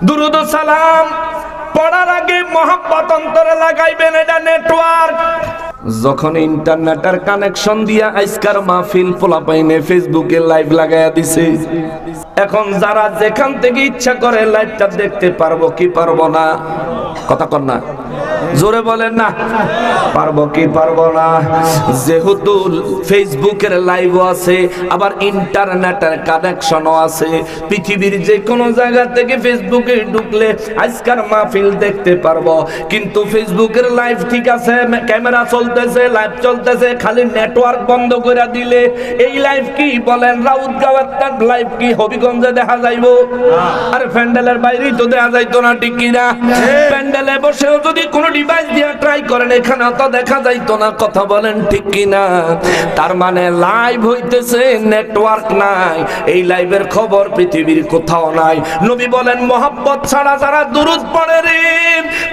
দুরূদ ও সালাম পড়ার আগে মহব্বত অন্তরে লাগাইবেন, এটা নেটওয়ার্ক। যখন ইন্টারনেটের কানেকশন দিয়া আজকার মাহফিল পোলাপাইনে ফেসবুকে লাইভ লাগায়া দিছে, এখন যারা যেখান থেকে ইচ্ছা করে লাইভটা দেখতে পারবো কি পারবো না? কথা কর না, জোরে বলেন না, পারবো কি পারবো না? যেহেতু ফেসবুকের লাইভও আছে, আবার ইন্টারনেটের কানেকশনও আছে, পৃথিবীর যে কোনো জায়গা থেকে ফেসবুকে ঢুকলে আজকার মাহফিল দেখতে পারবো। কিন্তু ফেসবুকের লাইভ ঠিক আছে, ক্যামেরা চলতেছে, লাইভ চলতেছে, খালি নেটওয়ার্ক বন্ধ করে দিলে এই লাইভ কি বলেন রাউতগাঁওয়ের লাইভ কি হবিগঞ্জে দেখা যাইবো? আরে প্যান্ডেলের বাইরেই তো দেখা যাইতো না, ঠিক কিনা? প্যান্ডেলে বসেও যদি কোনো ডিভাইস দিয়ে ট্রাই করেন এখানে তো দেখা যাইতো না, কথা বলেন ঠিক কিনা? তার মানে লাইভ হইতেছে, নেটওয়ার্ক নাই, এই লাইভের খবর পৃথিবীর কোথাও নাই। নবী বলেন, মহব্বত ছাড়া যারা দুরূদ পড়ে রে,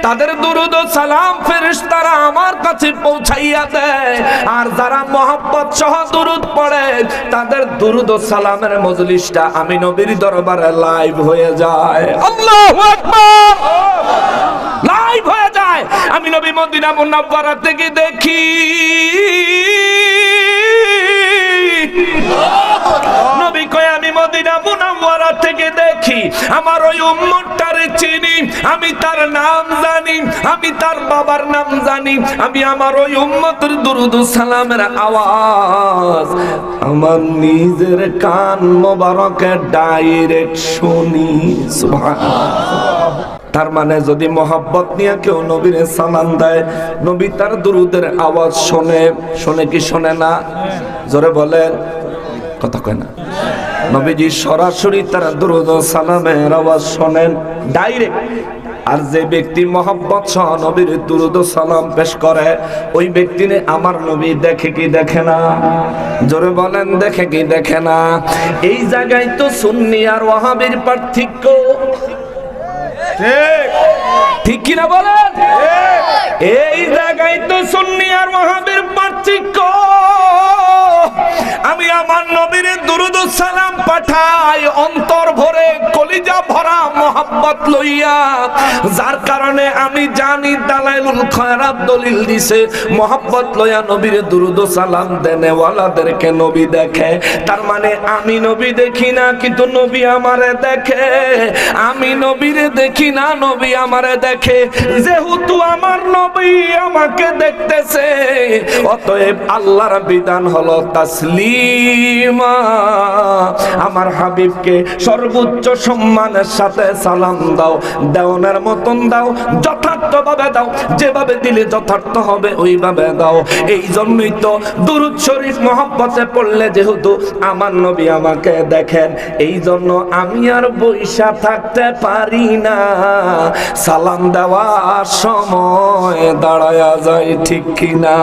তাদের দুরূদ ও সালাম ফেরেশতারা আমার কাছে পৌঁছাইয়া দেয়, আর যারা মহব্বত সহ দুরূদ পড়ে তাদের দুরূদ ও সালামের মজলিসটা আমি নবীর দরবারে লাইভ হয়ে যায়। আল্লাহু আকবার, লাইভ হয়ে যায়। আমি নবী মদিনা মুনাওয়ারা থেকে দেখি, নবী কয় আমি মদিনা মুনাওয়ারা থেকে দেখি, আমার ওই উম্মতটারে চিনি, আমি তার নাম জানি, আমি তার বাবার নাম জানি, আমি আমার ওই উম্মতের দুরূদ ও সালামের আওয়াজ আমার নিজের কান মোবারকে ডাইরেক্ট শুনি। সুবহানাল্লাহ। তার মানে যদি মহব্বত নিয়ে কেউ নবীর সালাম দেয়, নবী তার দুরূদের আওয়াজ শোনে। শোনে কি শোনে না? জোরে বলেন, কথা কয় না? নবীজি সরাসরি তার দুরূদ ও সালামের আওয়াজ শোনেন ডাইরেক্ট। আর যে ব্যক্তি মহব্বত সহ নবীর দুরূদ ও সালাম পেশ করে, ওই ব্যক্তিরে আমার নবী দেখে কি দেখে না? জোরে বলেন, দেখে কি দেখে না? এই জায়গায় তো সুন্নি আর ওয়াহাবির পার্থক্য, ঠিক কিনা বলেন? এই জায়গায় তো সুন্নি আর ওয়াহাবির পার্থক্য। আমি আমার নবীর দুরূদ ও সালাম পাঠাই অন্তর ভরে, কলিজা ভরা মহব্বত লইয়া, যার কারণে আমি জানি দালাইলুল খয়রাত দলিল দিছে, মহব্বত লইয়া নবীর দুরূদ ও সালাম দেনে ওয়ালাদেরকে নবী দেখে। তার মানে আমি নবী দেখি না, কিন্তু নবী আমারে দেখে। আমি নবীরে দেখি না, নবী আমারে দেখে। যেহেতু আমার নবী আমাকে দেখতেছে, অতএব আল্লাহর বিধান হলো তাসলিমা। আমার হাবিবকে সর্বোচ্চ সম্মানের সাথে সালাম দাও, দেওয়ানের মতন দাও, যথার্থভাবে দাও, যেভাবে দিলে যথার্থ হবে ওইভাবে দাও। এই জন্যই তো দুরূদ শরীফ মহব্বতে পড়লে যেহেতু আমার নবী আমাকে দেখেন, এই জন্য আমি আর বইসা থাকতে পারি না, সালাম দেওয়ার সময় দাঁড়ায়া যায়, ঠিক কিনা?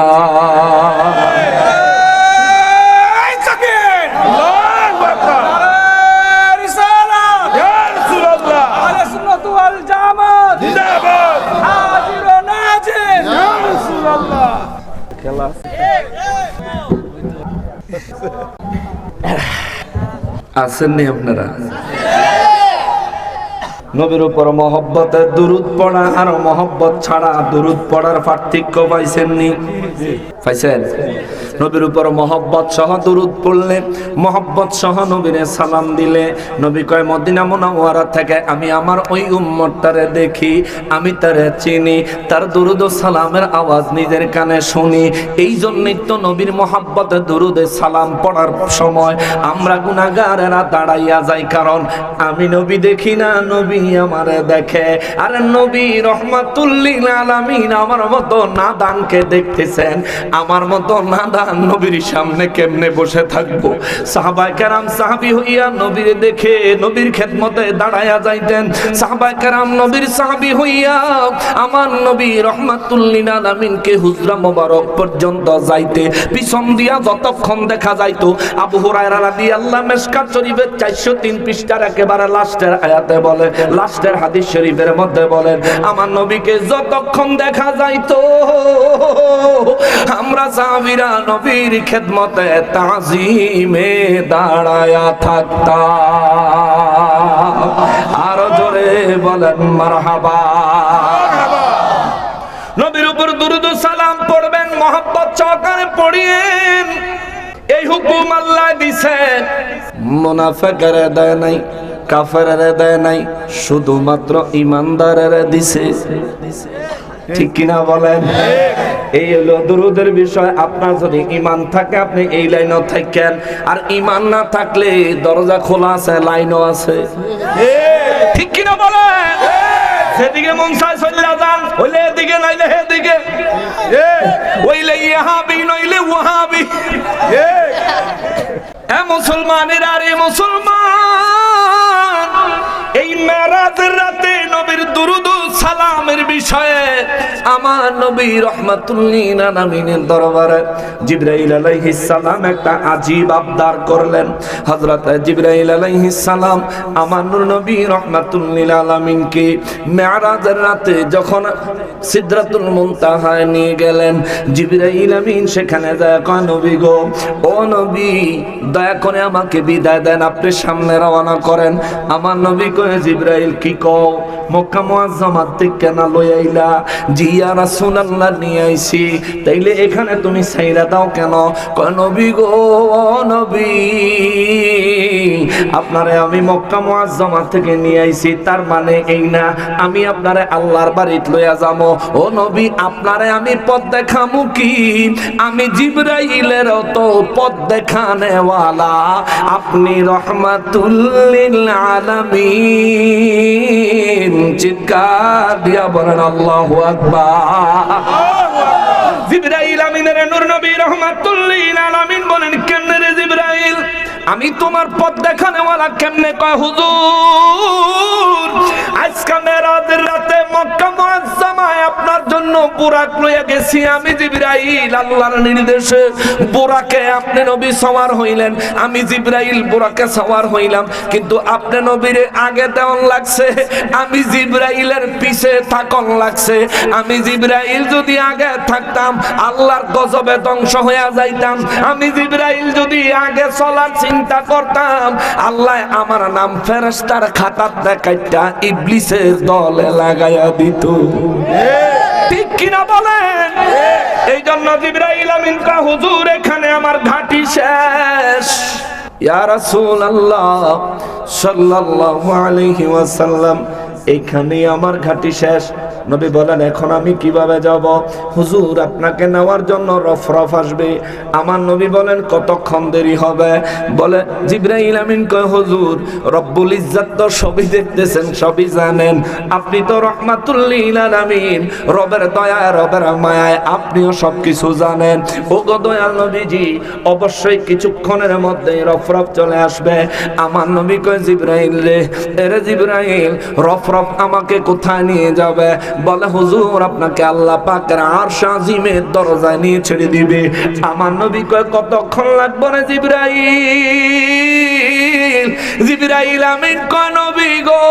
আসেননি আপনারা? নবীর উপর মহব্বতে দুরূদ পড়া আর মহব্বত ছাড়া দুরূদ পড়ার পার্থক্য পাইছেননি? পাইছেন? নবীর উপর মহব্বত সহ দুরূদ পড়লে, মহব্বত সহ নবীরে সালাম দিলে, নবী কয় মদিনা মুনাওয়ারা থেকে আমি আমার ওই উম্মতটারে দেখি, আমি তারে চিনি, তার দুরূদ ও সালামের আওয়াজ নিজের কানে শুনি। এই জন্যই তো নবীর মহব্বতে দুরূদে সালাম পড়ার সময় আমরা গুনাহগারেরা দাঁড়াইয়া যাই, কারণ আমি নবী দেখি না, নবী আমারে দেখে। আর নবী রাহমাতুল লিল আলামিন আমার মতো নাদানকে দেখতেছেন, আমার মতো নাদান নবীর সামনে কেমনে বসে থাকবো? সাহাবায়ে কেরাম সাহাবী হইয়া নবীর দেখে নবীর খেদমতে দাঁড়ায়া যাইতেন। সাহাবায়ে কেরাম নবীর সাহাবী হইয়া আমার নবী রাহমাতুল লিল আলামিনকে হুজরা মোবারক পর্যন্ত যাইতে পিছন দিয়া যতক্ষণ দেখা যাইতো, আবু হুরায়রা রাদিয়াল্লাহু মিশকাত শরীফের 403 পৃষ্ঠার একেবারে লাস্টের আয়াতে বলে, লাস্টের হাদিস শরীফের মধ্যে বলেন, আমার নবীকে যতক্ষণ দেখা যাইতো আমরা সাহাবীরা নবীর খেদমতে তাজিমে দাঁড়ায়া থাকতাম। আরো জোরে বলেন মারহাবা। নবীর উপর দুরূদ ও সালাম পড়বেন, মহব্বত সহকারে পড়িয়েন। এই হুকুম আল্লাহ দিয়েছেন। মুনাফিকের দেয় নাই, কাফেরের দেয় নাই, শুধুমাত্র ঈমানদারের দিছে। ঠিক কিনা বলেন? এই হলো দুরূদের বিষয়। আপনার যদি ঈমান থাকে আপনি এই লাইনও থাকেন, আর ঈমান না থাকলে দরজা খোলা আছে, লাইনও আছে। ঠিক কিনা বলেন? সেদিকে মন চায় চলে যান, হইলে এদিকে নাইলে সেদিকে, হইলে ইহাবি নইলে ওয়াহাবি। এ মুসলমানেরা, রে মুসলমান, এই মেরাজের রাতে নবীর দুরূদ ও সালামের বিষয়ে আমার নবী রাহমাতুল লিল আলামিনের দরবারে জিবরাইল আলাইহিস সালাম একটা আজীব আবদার করলেন। হযরত জিবরাইল আলাইহিস সালাম আমার নবী রাহমাতুল লিল আলামিনকে মেরাজের রাতে যখন সিদরাতুল মুনতাহায় নিয়ে গেলেন, জিবরাইল আমিন সেখানে যায়, কয় নবী গো, ও নবী দয়া করে আমাকে বিদায় দেন, আপনি সামনে রওনা করেন। আমার নবী কয়, জিবরাইল কি কও? মক্কা মুআজ্জামাত থেকে না লই আইলা? জি ইয়া রাসূলুল্লাহ নিয়ে আইছি। তাইলে এখানে তুমি ছাইরা দাও কেন? কয় নবী গো, ও নবী, আপনারে আমি মক্কা মুআজ্জামাত থেকে নিয়ে আইছি, তার মানে এই না আমি আপনারে আল্লাহর বাড়িতে লইয়া যাবো। ও নবী, আপনারে আমি পথ দেখামু কি? আমি জিবরাইলের তো পথ দেখানেওয়ালা, আপনি রাহমাতুল লিল আলামিন। চিৎকার দিয়া বলেন আল্লাহু আকবার। জিবরাইল আমিনের নূর নবী রাহমাতুল লিল আলামিন বলেন, কেমনে রে জিবরাইল, আমি তোমার পথ দেখানেওয়ালা কেমনে? কয় হুজুর, আজকে মেরাজের রাতে মক্কা মুআজ্জামায় আপনার জন্য বুরাক লইয়া গেছি আমি জিবরাইল। আল্লাহর নির্দেশে বুরাকে আপনি নবী সওয়ার হইলেন, আমি জিবরাইল বুরাকে সওয়ার হইলাম। কিন্তু আপনি নবীরে আগে দেওয়ান লাগছে, আমি জিবরাইলের পিছে থাকন লাগছে। আমি জিবরাইল যদি আগে থাকতাম আল্লাহর গজবে ধ্বংস হইয়া যাইতাম। আমি জিবরাইল যদি আগে চলার চিন্তা করতাম, আল্লাহ আমার নাম ফেরেশতার খাতার দেখাইতা ইবলিসের দলে লাগাইয়া দিত। ঠিক কিনা বলেন? এই জন্য জিবরাইল আমিন কা হুজুর, এখানে আমার ঘাটি শেষ। ইয়া রাসূলুল্লাহ সাল্লাল্লাহু আলাইহি ওয়াসাল্লাম, এইখানেই আমার ঘাটি শেষ। নবী বলেন, এখন আমি কিভাবে যাব? হুজুর, আপনাকে নেওয়ার জন্য রফরফ আসবে। আমার নবী বলেন, কতক্ষণ দেরি হবে? বলে জিবরাইল আমিন কয়, হুজুর, রব্বুল ইজ্জত তো সবই দেখতেছেন, সবই জানেন। আপনি তো রাহমাতুল লিল আলামিন, রবের দয়া রবের মায়ায় আপনিও সবকিছু জানেন। ও গো দয়াল নবীজি, অবশ্যই কিছুক্ষণের মধ্যে রফরফ চলে আসবে। আমার নবী কয়, জিবরাইল রে, এরে জিবরাইল, রফরফ আমাকে কোথায় নিয়ে যাবে? বলে হুজুর, আপনাকে আল্লাহ পাকের আরশ আজিমের দরজায় নিয়ে ছেড়ে দিবে। আমার নবী কয়, কতক্ষণ লাগবে রে জিবরাইল? জিবরাইল আমিন কয়, নবী গো,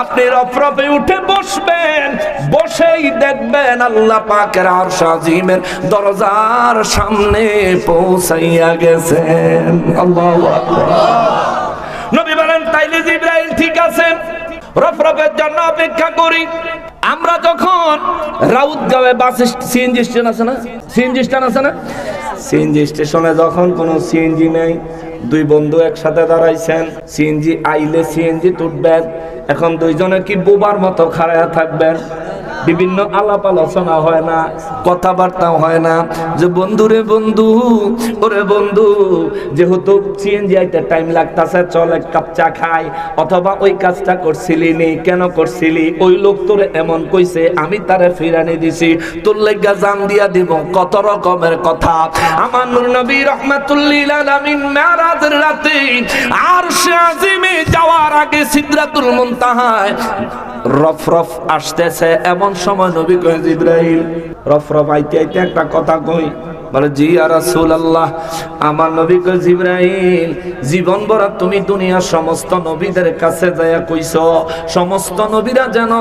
আপনি রফরফে উঠে বসবেন, বসেই দেখবেন আল্লাহ পাকের আরশ আজিমের দরজার সামনে পৌঁছাইয়া গেছেন। আল্লাহু আকবার। নবী বলেন, তাইলে জিবরাইল ঠিক আছে, রফরফের জন্য অপেক্ষা করি। আমরা যখন রাউতগাঁওয়ে বাস সিএনজি স্টেশন আছে না, সিএনজি স্ট্যান্ড আছে না, সিএনজি স্টেশনে যখন কোনো সিএনজি নেই, দুই বন্ধু একসাথে দাঁড়াইছেন, সিএনজি আইলে সিএনজি তুলবেন। এখন দুইজনে কি বোবার মতো খাড়ায়া থাকবেন? বিভিন্ন আলাপ আলোচনা হয় না, কথাবার্তা হয় না, যে বন্ধু রে বন্ধু, ওরে বন্ধু, যেহেতু সিএনজি আইতে টাইম লাগতাছে, চল এক কাপ চা খাই, অথবা ওই কাজটা করছিলি নি, কেন করছিলি, ওই লোক তোরে এমন কইছে, আমি তারে ফিরানি দিছি, তোর লাগা জান দিয়া দিব, কত রকমের কথা। আমার নূর নবী রাহমাতুল্লিল আলামিন মেরাজের রাতে আরশে আজিমে যাওয়ার আগে সিদরাতুল মুনতাহায় রফরফ আসতেছে, এমন সময় নবী কয় জিবরাইল, রফরফ আইতে আইতে একটা কথা কই, বলে জি ইয়া রাসূলুল্লাহ। আমার নবী কয় জিবরাইল, জীবন ভরা তুমি দুনিয়ার সমস্ত নবীদের কাছে যায়া কইছো, সমস্ত নবীরা যেন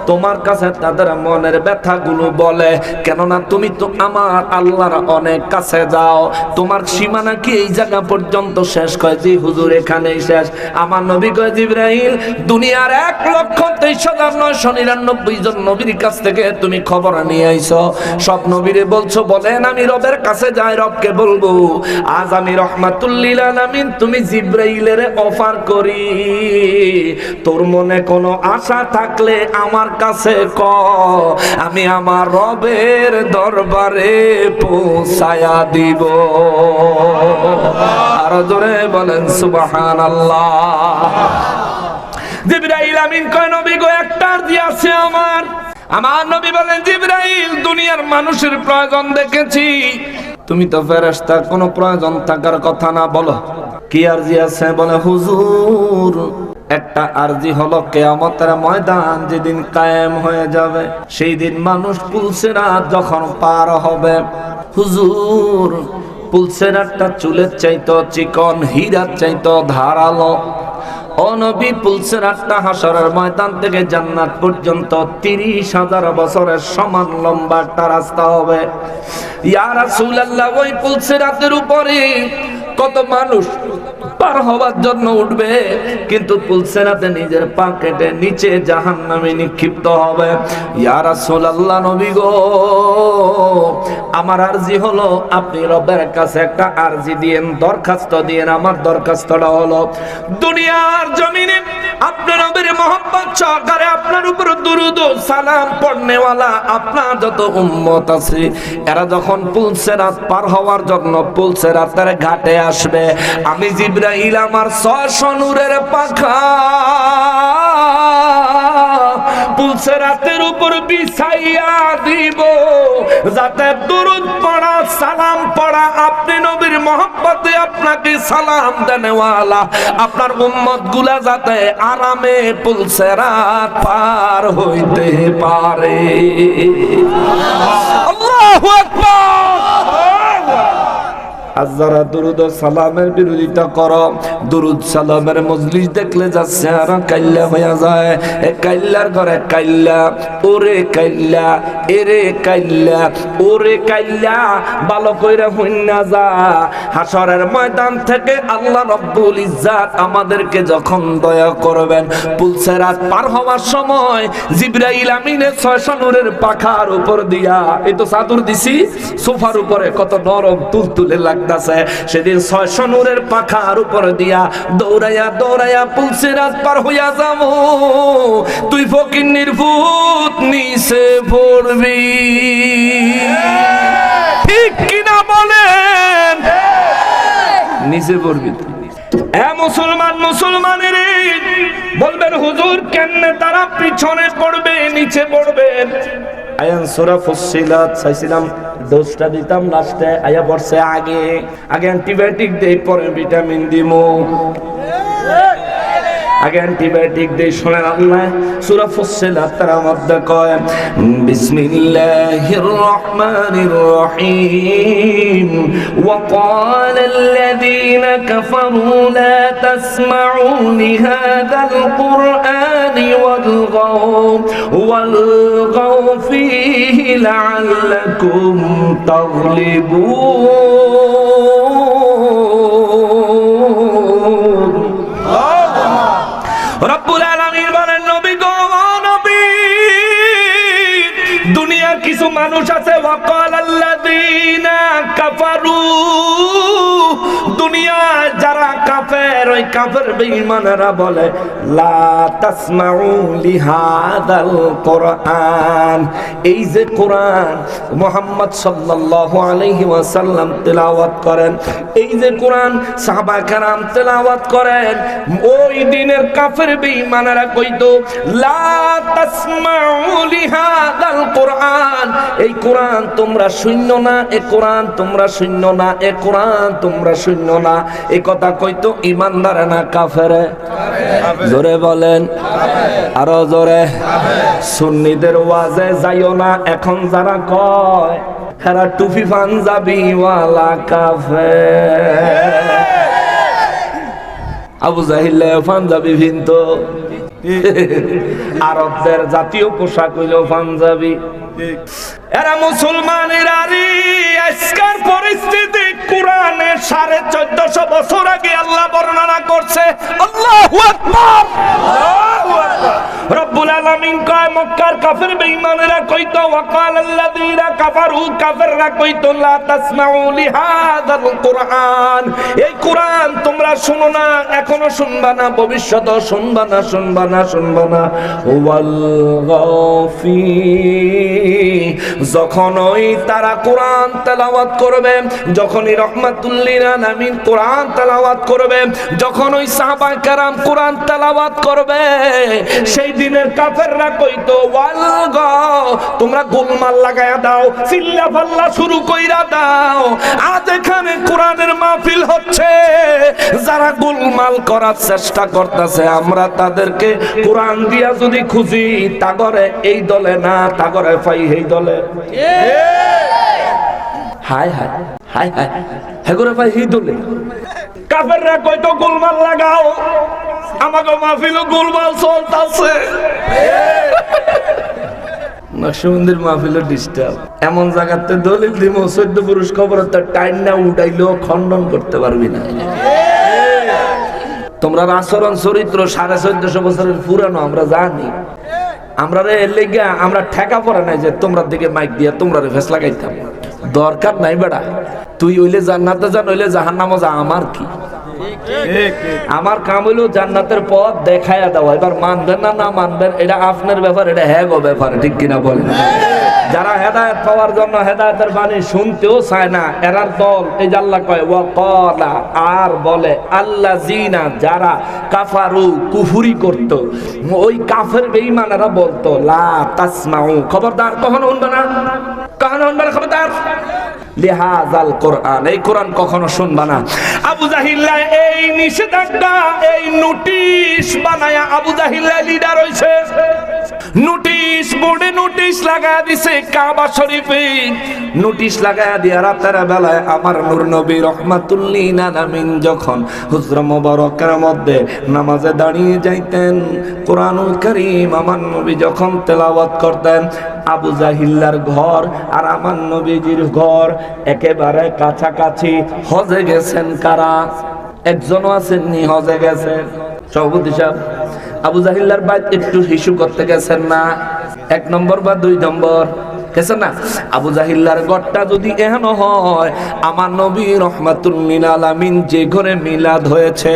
তোমার কাছে তাদের মনের ব্যথাগুলো বলে, কেননা তুমি তো আমার আল্লাহর অনেক কাছে যাও, তোমার সীমানা কি এই জায়গা পর্যন্ত শেষ? কয় জি হুজুর, এখানেই শেষ। আমার নবী কয় জিবরাইল, দুনিয়ার 1,23,999 জন নবীর কাছ থেকে তুমি খবর নিয়ে আইছো, সব নবীরে বলছো বলেন আমি রবের কাছে যাই, রবকে বলবো আজ আমি রহমাতুল লিল আলামিন তুমি জিবরাইলের অফার করি, তোর মনে কোনো আশা থাকলে আমার কাছে ক, আমি আমার রবের দরবারে পৌঁছায়া দিব। আর জোরে বলেন সুবহানাল্লাহ। জিবরাইল আমিন কয় নবী গো, একটা আরজি আছে আমার নবী বলেন জিবরাইল, দুনিয়ার মানুষের প্রয়োজন দেখেছি, তুমি তো ফেরেশতা, কোনো প্রয়োজন থাকার কথা না, বলো কি আরজি আছে? বলে হুজুর, একটা আরজি হলো কিয়ামতের ময়দান যেদিন কায়েম হয়ে যাবে, সেই দিন মানুষ পুলসিরাত যখন পার হবে, হুজুর পুলসিরাতটা চুলের চাইতো চিকন, হীরার চাইতো ধারালো। ও নবী, পুলসিরাতটা হাসরের ময়দান থেকে জান্নাত পর্যন্ত 30,000 বছরের সমান লম্বা একটা রাস্তা হবে। ইয়া রাসূলুল্লাহ, ওই পুলসিরাতের উপরে কত মানুষ পার হওয়ার জন্য উঠবে, কিন্তু পুলসিরাতে নিজের পা কেটে নিচে জাহান্নামে নিক্ষিপ্ত হবে। ইয়া রাসূলুল্লাহ, নবী গো, আমার আরজি হলো আপনি রবের কাছে একটা আরজি দিয়েন, দরখাস্ত দিয়েন। আমার দরখাস্তটা হলো দুনিয়ার জমিনে আপনার নবীর মহব্বত সহকারে আপনার উপর দুরূদ ও সালাম পড়নেওয়ালা আপনার যত উম্মত আছে, এরা যখন পুলসিরাত পার হওয়ার জন্য পুলসিরাতের ঘাটে আসবে, আমি জিবরাইল আমার 600 নূরের পাখা পুলসিরাতের উপর বিছাইয়া দিব, যাতে দুরূদ পড়া, সালাম পড়া, আপনি নবীর মহব্বতে আপনাকে সালাম দেনেওয়ালা আপনার উম্মত গুলা যাতে আরামে পুলসিরাত পার হইতে পারে। আল্লাহু আকবার। আজ যারা দুরুদ ও সালামের বিরোধিতা করো, দুরুদ সালামের মজলিস দেখলে যাচ্ছে আর কাইল্লা হয়ে যায়। এ কাইল্লার ঘরে কাইল্লা, ওরে কাইল্লা, এরে কাইল্লা, ওরে কাইল্লা, ভালো কইরা হইনা যা। হাসরের ময়দান থেকে আল্লাহ রব্বুল ইজ্জাত আমাদেরকে যখন দয়া করবেন, পুলসিরাত পার হওয়ার সময় জিবরাইল আমিনের 600 নূরের পাখার উপর দিয়া, এই তো চাদর দিছি সোফার উপরে, কত নরম তুলতুলে লাগে, সেদিন 600 নূরের পাখার উপর দিয়া দৌড়াইয়া দৌড়াইয়া পুলসিরাত পার হইয়া যাবো। তুই ফকিন্নির ভূত নিচে পড়বি, ঠিক কিনা বলেন? নিচে পড়বি। এ মুসলমান, মুসলমানের বলবেন হুজুর কেমনে তারা পিছনে পড়বে, নিচে পড়বে? আয়ান সূরা ফুসসিলাত চাইছিলাম, দোষটা দিতাম লাস্টে, আয়া পড়ছে আগে। আগে অ্যান্টিবায়োটিক দেই, পরে ভিটামিন দিমু। আগে অ্যান্টিবায়োটিক দেই। শোনেন, আল্লাহ সূরা ফুসসিলাত তার মধ্যে কয়, বিসমিল্লাহির রহমানির রহিম, ওয়া ক্বালাল্লাযীনা কাফারু লা তাসমাউ লিহাযাল কুরআনি ওয়ালগাউ ফীহি লাআল্লাকুম তাগলিবুন। রব্বুল আলামিন বলেন, নবী গো, নবী, দুনিয়ার কিছু মানুষ আছে, ওয়াকালাল্লাযীনা কাফারু, দুনিয়ায় যারা কাফের, ওই কাফের বেঈমানেরা বলে লা তাসমাউ লিহাদাল কোরআন, এই যে কোরআন মুহাম্মদ সাল্লাল্লাহু আলাইহি ওয়াসাল্লাম তেলাওয়াত করেন, এই যে কোরআন সাহাবা কেরাম তেলাওয়াত করেন, ওই দিনের কাফের বেঈমানেরা কইতো লা তাসমাউ লিহাদাল কোরআন, এই কোরআন তোমরা শুনো না, এ কোরআন তোমরা শুনো না, এ কোরআন তোমরা শুনো না। এই কথা কইতো ঈমানদার না কাফেরে? জোরে বলেন, আরো জোরে। সুন্নিদের ওয়াজে যাইও না এখন যারা কয় হেরা টুপি পাঞ্জাবি ওয়ালা কাফের। আবু জাহিল পাঞ্জাবি ভিনতো, আরবদের জাতীয় পোশাক হইল পাঞ্জাবি। এরা মুসলমানের আজকের পরিস্থিতি কোরআনে 1450 বছর আগে আল্লাহ বর্ণনা করছে। আল্লাহু আকবার, আল্লাহু আকবার। রব্বুল আলামিন কয় মক্কার কাফের বেঈমানেরা কইতো ওয়াকাল আল্লাযীনা কাফারু, কাফেররা কইতো লা তাসমাউ লিহাদাল কোরআন, এই কোরআন তোমরা শুনো না, এখনো শুনবা না, ভবিষ্যতেও শুনবা না, শুনবা না, শুনবা না। ওয়াল গাফি, যখন ওই তারা কোরআন তেলাওয়াত করবে, যখনই রাহমাতুল লিল আলামিন কোরআন তেলাওয়াত করবে, যখন ওই সাহাবায়ে কেরাম কোরআন তেলাওয়াত করবে, সেই দিনের কাফেররা কইতো ওয়াল গা, তোমরা গোলমাল লাগায়া দাও, চিল্লা পাল্লা শুরু কইরা দাও। আজ এখানে কোরআনের মাহফিল হচ্ছে, যারা গোলমাল করার চেষ্টা করতেছে আমরা তাদেরকে কোরআন দিয়া যদি খুঁজি, তাগরে এই দলে না, তাগরে পাই এই দলে। হায় হায় হায় হায়, হেগরে পাই এই দলে। কাফেররা কইতো গোলমাল লাগাও, আমাকে মাহফিল গোলমাল চলতেছে। নকশবন্দির মাহফিল ডিস্টার্ব, এমন জায়গাতে দলিল দিব 14 পুরুষ খবর টাইম না উঠাইলেও খণ্ডন করতে পারবি না। তোমরা আচরণ চরিত্র 1450 বছরের পুরানো আমরা জানি। আমরা এর লেগে আমরা ঠেকা পড়ে নাই যে তোমরা দিকে মাইক দিয়া তোমরা ফেস লাগাইতাম, দরকার নাই বেড়া। তুই হইলে জান্নাতে যা, নইলে জাহান্নামে যা, আমার কি? আমার কাম হইলো জান্নাতের পথ দেখায়া দেওয়া। এবার মানবেন না না মানবেন এটা আপনার ব্যাপার, এটা হ্যাঁ গো ব্যাপার, ঠিক কিনা বলেন? যারা হেদায়েত পাওয়ার জন্য হেদায়েতের বাণী শুনতেও চায় না, এরার দল এই যে আল্লাহ কয় ওয়াকালা, আর বলে আল্লাযিনা, যারা কাফারু কুফরি করত, ওই কাফের বেঈমানেরা বলতো লা তাসমাউ, খবরদার কখনো শুনবে না, কখনো শুনবে না, খবরদার লিহাযাল কোরআন, এই কোরআন কখনো শুনবা না। আবু জাহিল এই নিষেধাজ্ঞা, এই নোটিশ বানায়া আবু জাহিল লিডার হইছে। নোটিশ বোর্ডে নোটিশ লাগায়া দিছে, কাবা শরীফে নোটিশ লাগায়া দিয়া রাতের বেলায় আমার নূর নবী রাহমাতুল লিল আলামিন যখন হুজরা মুবারকের মধ্যে নামাজে দাঁড়িয়ে যাইতেন, কোরআনুল কারীম আমার নবী যখন তেলাওয়াত করতেন, আবু জাহিল্লার ঘর আর আমার নবীজির ঘর একেবারে কাছাকাছি। হজে গেছেন কারা? একজনও আসেননি, হজে গেছেন সভাপতি সাহেব। আবু জাহিল্লার বাইত একটু হিসু করতে গেছেন না? 1 নম্বর বা 2 নম্বর গেছেন না? আবু জাহিল্লার ঘরটা যদি এহেন হয়, আমার নবী রাহমাতুল লিল আলামিন যে ঘরে মিলাদ হয়েছে,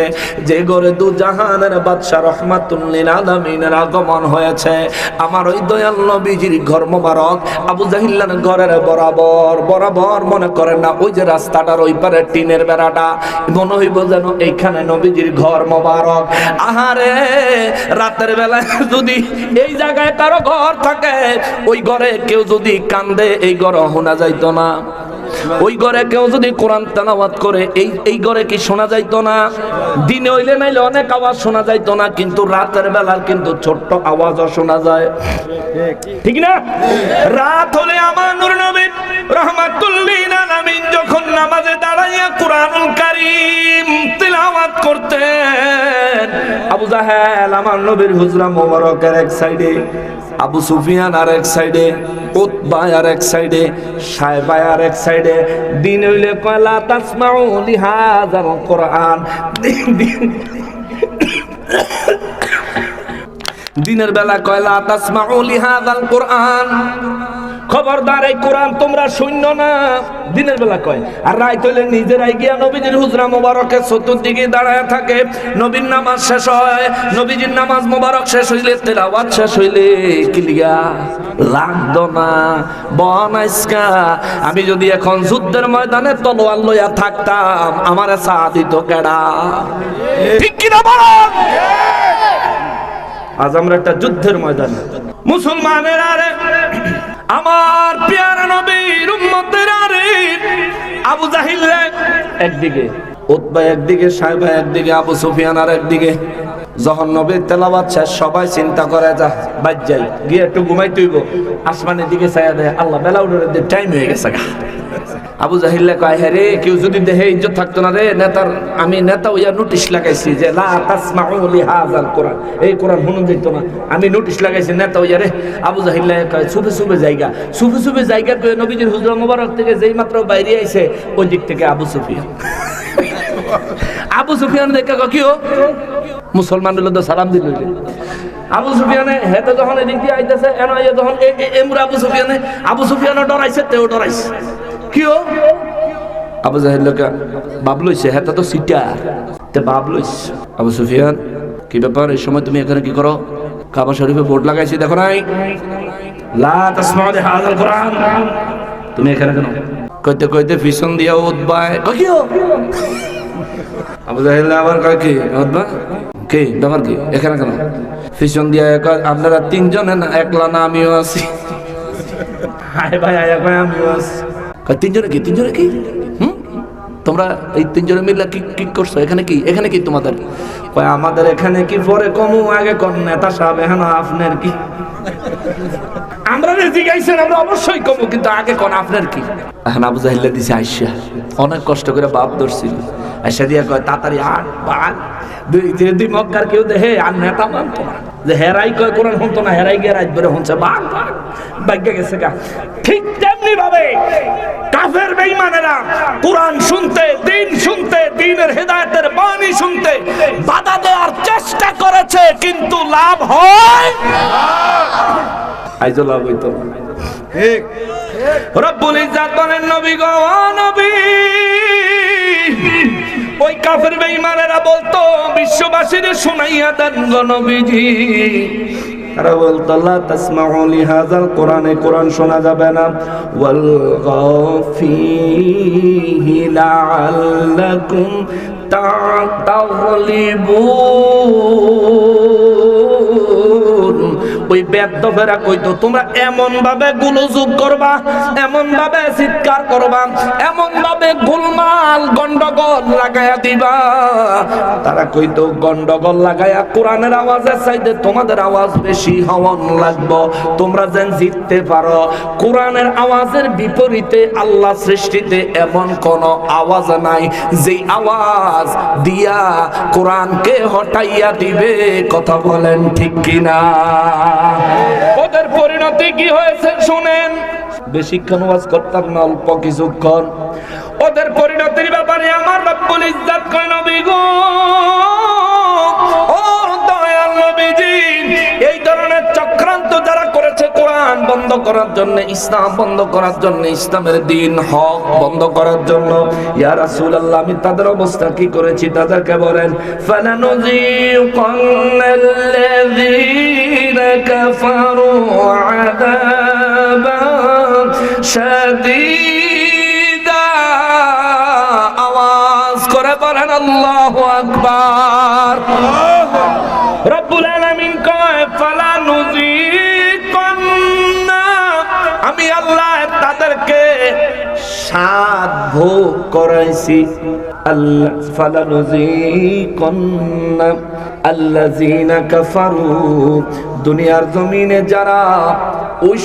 যে ঘরে দু জাহানের বাদশা রাহমাতুল লিল আলামিনের আগমন হয়েছে, আমার ওই দয়াল নবীজির ঘর মোবারক আবু জাহিল্লার ঘরের বরাবর বরাবর মনে করেন না ওই যে রাস্তাটার ওই পারে টিনের বেড়াটা, মনে হইব যেন এইখানে নবীজির ঘর মোবারক। আহারে, রাতের বেলায় যদি এই জায়গায় কারো ঘর থাকে, ওই ঘরে কেউ যদি কান্দে, এই ঘরে শোনা যাইতো না। ওই ঘরে কেউ যদি কোরআন তেলাওয়াত করে, এই ঘরে কি শোনা যাইতো না? দিনে হইলে নাইলে অনেক আওয়াজ শোনা যাইতো না, কিন্তু রাতের বেলা কিন্তু ছোট্ট আওয়াজও শোনা যায়, ঠিক না? রাত হলে আমার নূর নবী রাহমাতুল লিল আলামিন যখন নামাজে দাঁড়াইয়া কোরআনুল কারীম তেলাওয়াত করতেন, আবু জাহেল আমার নবীর হুজরা মোবারকের এক সাইডে, আবু সুফিয়ান আর এক সাইডে, উতবা আর এক সাইডে, সায়বা আর এক সাইডে। দিন হইলে কয় লা তাসমাউ লিহাযাল কোরআন, দিনের বেলা কয় লা তাসমাউ লিহাযাল কোরআন, খবরদার এই কোরআন তোমরা শূন্য না। দিনের বেলা কয়, আর রাত হইলে নিজেরাই গিয়া নবীজির হুজরা মোবারকের চতুর্দিকে দাঁড়ায় থাকে। নবীর নামাজ শেষ হয়, নবীজির নামাজ মোবারক শেষ হইলে, তেলাওয়াত শেষ হইলে কিলিয়া লাগতো না বনাইসকা। আমি যদি এখন যুদ্ধের ময়দানে তলোয়ার লইয়া থাকতাম, আমার সা দিত কেডা? ঠিক কিনা বলেন? আজ আমরা একটা যুদ্ধের ময়দানে মুসলমানের, আরে আমার প্রিয় নবীর উম্মতের, আরে আবু জাহিল একদিকে, উতবা একদিকে, সাইবা একদিকে, আবু সুফিয়ান আর একদিকে। যখন নবীর তেলাওয়াত শেষ, সবাই চিন্তা করে যা বাদ যাই, গিয়ে একটু ঘুমাই তুইব। আসমানের দিকে চাইয়া দেয়, আল্লাহ বেলা উঠে টাইম হয়ে গেছে। আবু জাহিল কয়, হ্যাঁ রে, কেউ যদি দেহে ইজ্জত থাকতো না রে। নেতার আমি নেতা হইয়া নোটিশ লাগাইছি যে লা তাসমাউ লিহাযাল কোরআন, এই কোরআন শুনুন যেত না। আমি নোটিশ লাগাইছি নেতা হইয়া রে। আবু জাহিল কয়, সুফে সুফে জায়গা, সুফে সুফে জায়গা কয়ে নবীজির হুজরা মোবারক থেকে যেই মাত্র বাইরে আইছে, ওই দিক থেকে আবু সুফিয়ান। আবু সুফিয়ান দেখে কি ও মুসলমান হলো তো সালাম দিল। আবু সুফিয়ানে হেতে যখন এদিক দিয়ে আইতেছে, এন যখন এমরা আবু সুফিয়ানও ডরাইছে, তেও ডরাইছে। কিও আবু জাহিল বাপ লইছে, হেতা তো সিটার, তে বাপ লইছে। আবু সুফিয়ান, কি ব্যাপার, এই সময় তুমি এখানে কি করো? কাবা শরীফে বোর্ড লাগাইছি, দেখো নাই, লা তাসমাউ লিহাযাল কোরআন, তুমি এখানে কেন? কইতে কইতে পিছন দিয়া উতবায় কিও। আবু জাহিল আবার কয়, কি উতবা, কি ব্যাপার, কি এখানে কেন? পিছন দিয়া আপনারা তিনজনে না, একলা না আমিও আছি। হায় ভাই, আয়া কয় আমিও আছি। তিনজনে কি? তিনজনে কি? তোমরা এই তিনজনে মিলে কি করছো? এখানে কি? এখানে কি তোমাদের? কয় আমাদের এখানে কি, পরে কমু, আগে কোন নেতা সাহেব এখন আপনার কি? আমরা জিজ্ঞাসেন, আমরা অবশ্যই কমু, কিন্তু আগে কোন আপনার কি? এখন আবু জাহিল দিছে আইসা, অনেক কষ্ট করে বাপ ধরছিল। আইসা দিয়া কয়, তাড়াতাড়ি আট বাদ দুই মক্কার কেউ দেহে আর নেতা মানতো না, যে হেরাই কয় কোরআন শুনতো না, হেরাই গিয়ে রাত ধরে শুনছে, বাঘ বাঘ ভাগ্য গেছে গা। ঠিক তেমনি ভাবে কাফের বেঈমানেরা কোরআন শুনতে, দিন শুনতে, দিনের হেদায়েতের বাণী শুনতে বাধা দেওয়ার চেষ্টা করেছে, কিন্তু লাভ হয় আইজো লাভ হইতো না। ঠিক রব্বুল ইজ্জত বলেন, নবী গো নবী, ওই কাফের বেঈমানেরা বলতো বিশ্ববাসীর শুনাইয়া দেন গো নবীজি। তারা বলতো লা তাসমাউ লিহাযাল কোরআনে, কোরআন শোনা যাবে না। ওয়াল গাফিহি লাআল্লাকুম তাগলিবুন। ওই বেদ্যফেরা কইতো তোমরা এমন ভাবে গুলযোগ করবা, এমন ভাবে চিৎকার করবা, এমন ভাবে গোলমাল গন্ডগোল লাগায়া দিবা। তারা কইতো গন্ডগোল লাগায়া কোরআনের আওয়াজের চাইতে তোমাদের আওয়াজ বেশি হওয়ান লাগবো, তোমরা যেন জিততে পারো। কোরআনের আওয়াজের বিপরীতে আল্লাহ সৃষ্টিতে এমন কোন আওয়াজ নাই যেই আওয়াজ দিয়া কোরআনকে হটাইয়া দিবে। কথা বলেন ঠিক কিনা? ওদের পরিণতি কি হয়েছে শুনেন। বেশিক্ষণ ওয়াজ করতাম না, অল্প কিছুক্ষণ। ওদের পরিণতির ব্যাপারে আমার রব্বুল ইজ্জত কয়, নবী গো ও দয়াল নবীজি, এই ধরনের চক্রান্ত যারা করেছে কোরআন বন্ধ করার জন্য, ইসলাম বন্ধ করার জন্য, ইসলামের দিন হক বন্ধ করার জন্য, ইয়া রাসূলুল্লাহ আমি তাদের অবস্থা কি করেছি তাদেরকে বলেন। ফালানুযীকান্নাল্লাযীনা কাফারু আযাবান শাদীদা। আওয়াজ করে বলেন আল্লাহু আকবার। রব্বুল আলামিন কয়, ফালানুযীকান্না, আমি আল্লাহ তাদেরকে স্বাদ ভোগ করাইছি। আল্লাহ ফালানুযীকান্না আল্লাযীনা কাফারু, দুনিয়ার জমিনে যারা ওই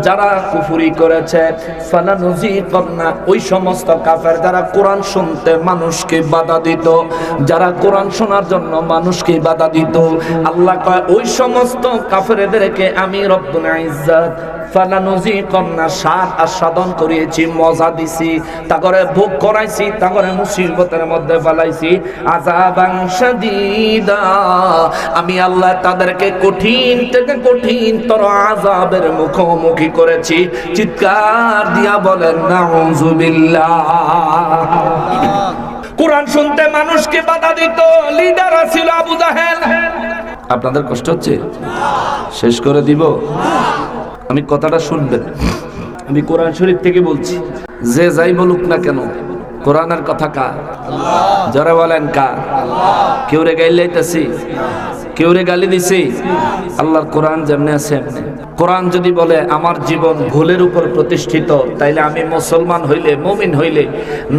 যারা কুফরি করেছে, ফালানুযীকান্না ওই সমস্ত কাফের যারা কোরআন শুনতে মানুষকে বাধা দিত, যারা কোরআন শোনার জন্য মানুষকে বাধা দিত, আল্লাহ কয় ওই সমস্ত কাফেরদেরকে আমি রব্বুল ইজ্জত ফালানুযিকান্না স্বাদ আস্বাদন করিয়েছি, মজা দিছি, তারপরে ভোগ করাইছি, তারপরে মুসিবতের মধ্যে ফেলাইছি আযাবান শাদীদা। আমি আল্লাহ তাদেরকে কঠিন থেকে কঠিনতর আযাবের মুখোমুখি করেছি। চিৎকার দিয়া বলেন নাউযুবিল্লাহ। কোরআন শুনতে মানুষকে বাধা দিত, লিডার ছিল আবু জাহেল। আপনাদের কষ্ট হচ্ছে? শেষ করে দিব? আমি কথাটা শুনবেন, আমি কোরআন শরীফ থেকে বলছি। যে যাই বলুক না কেন, কোরআনের কথা কার? যারা বলেন কার? কেউ রে গাইলাইতেছি, কেউ রে গালি দিছি? আল্লাহর কোরআন যেমনি আছে এমনি। কোরআন যদি বলে আমার জীবন ভুলের উপর প্রতিষ্ঠিত, তাইলে আমি মুসলমান হইলে, মুমিন হইলে,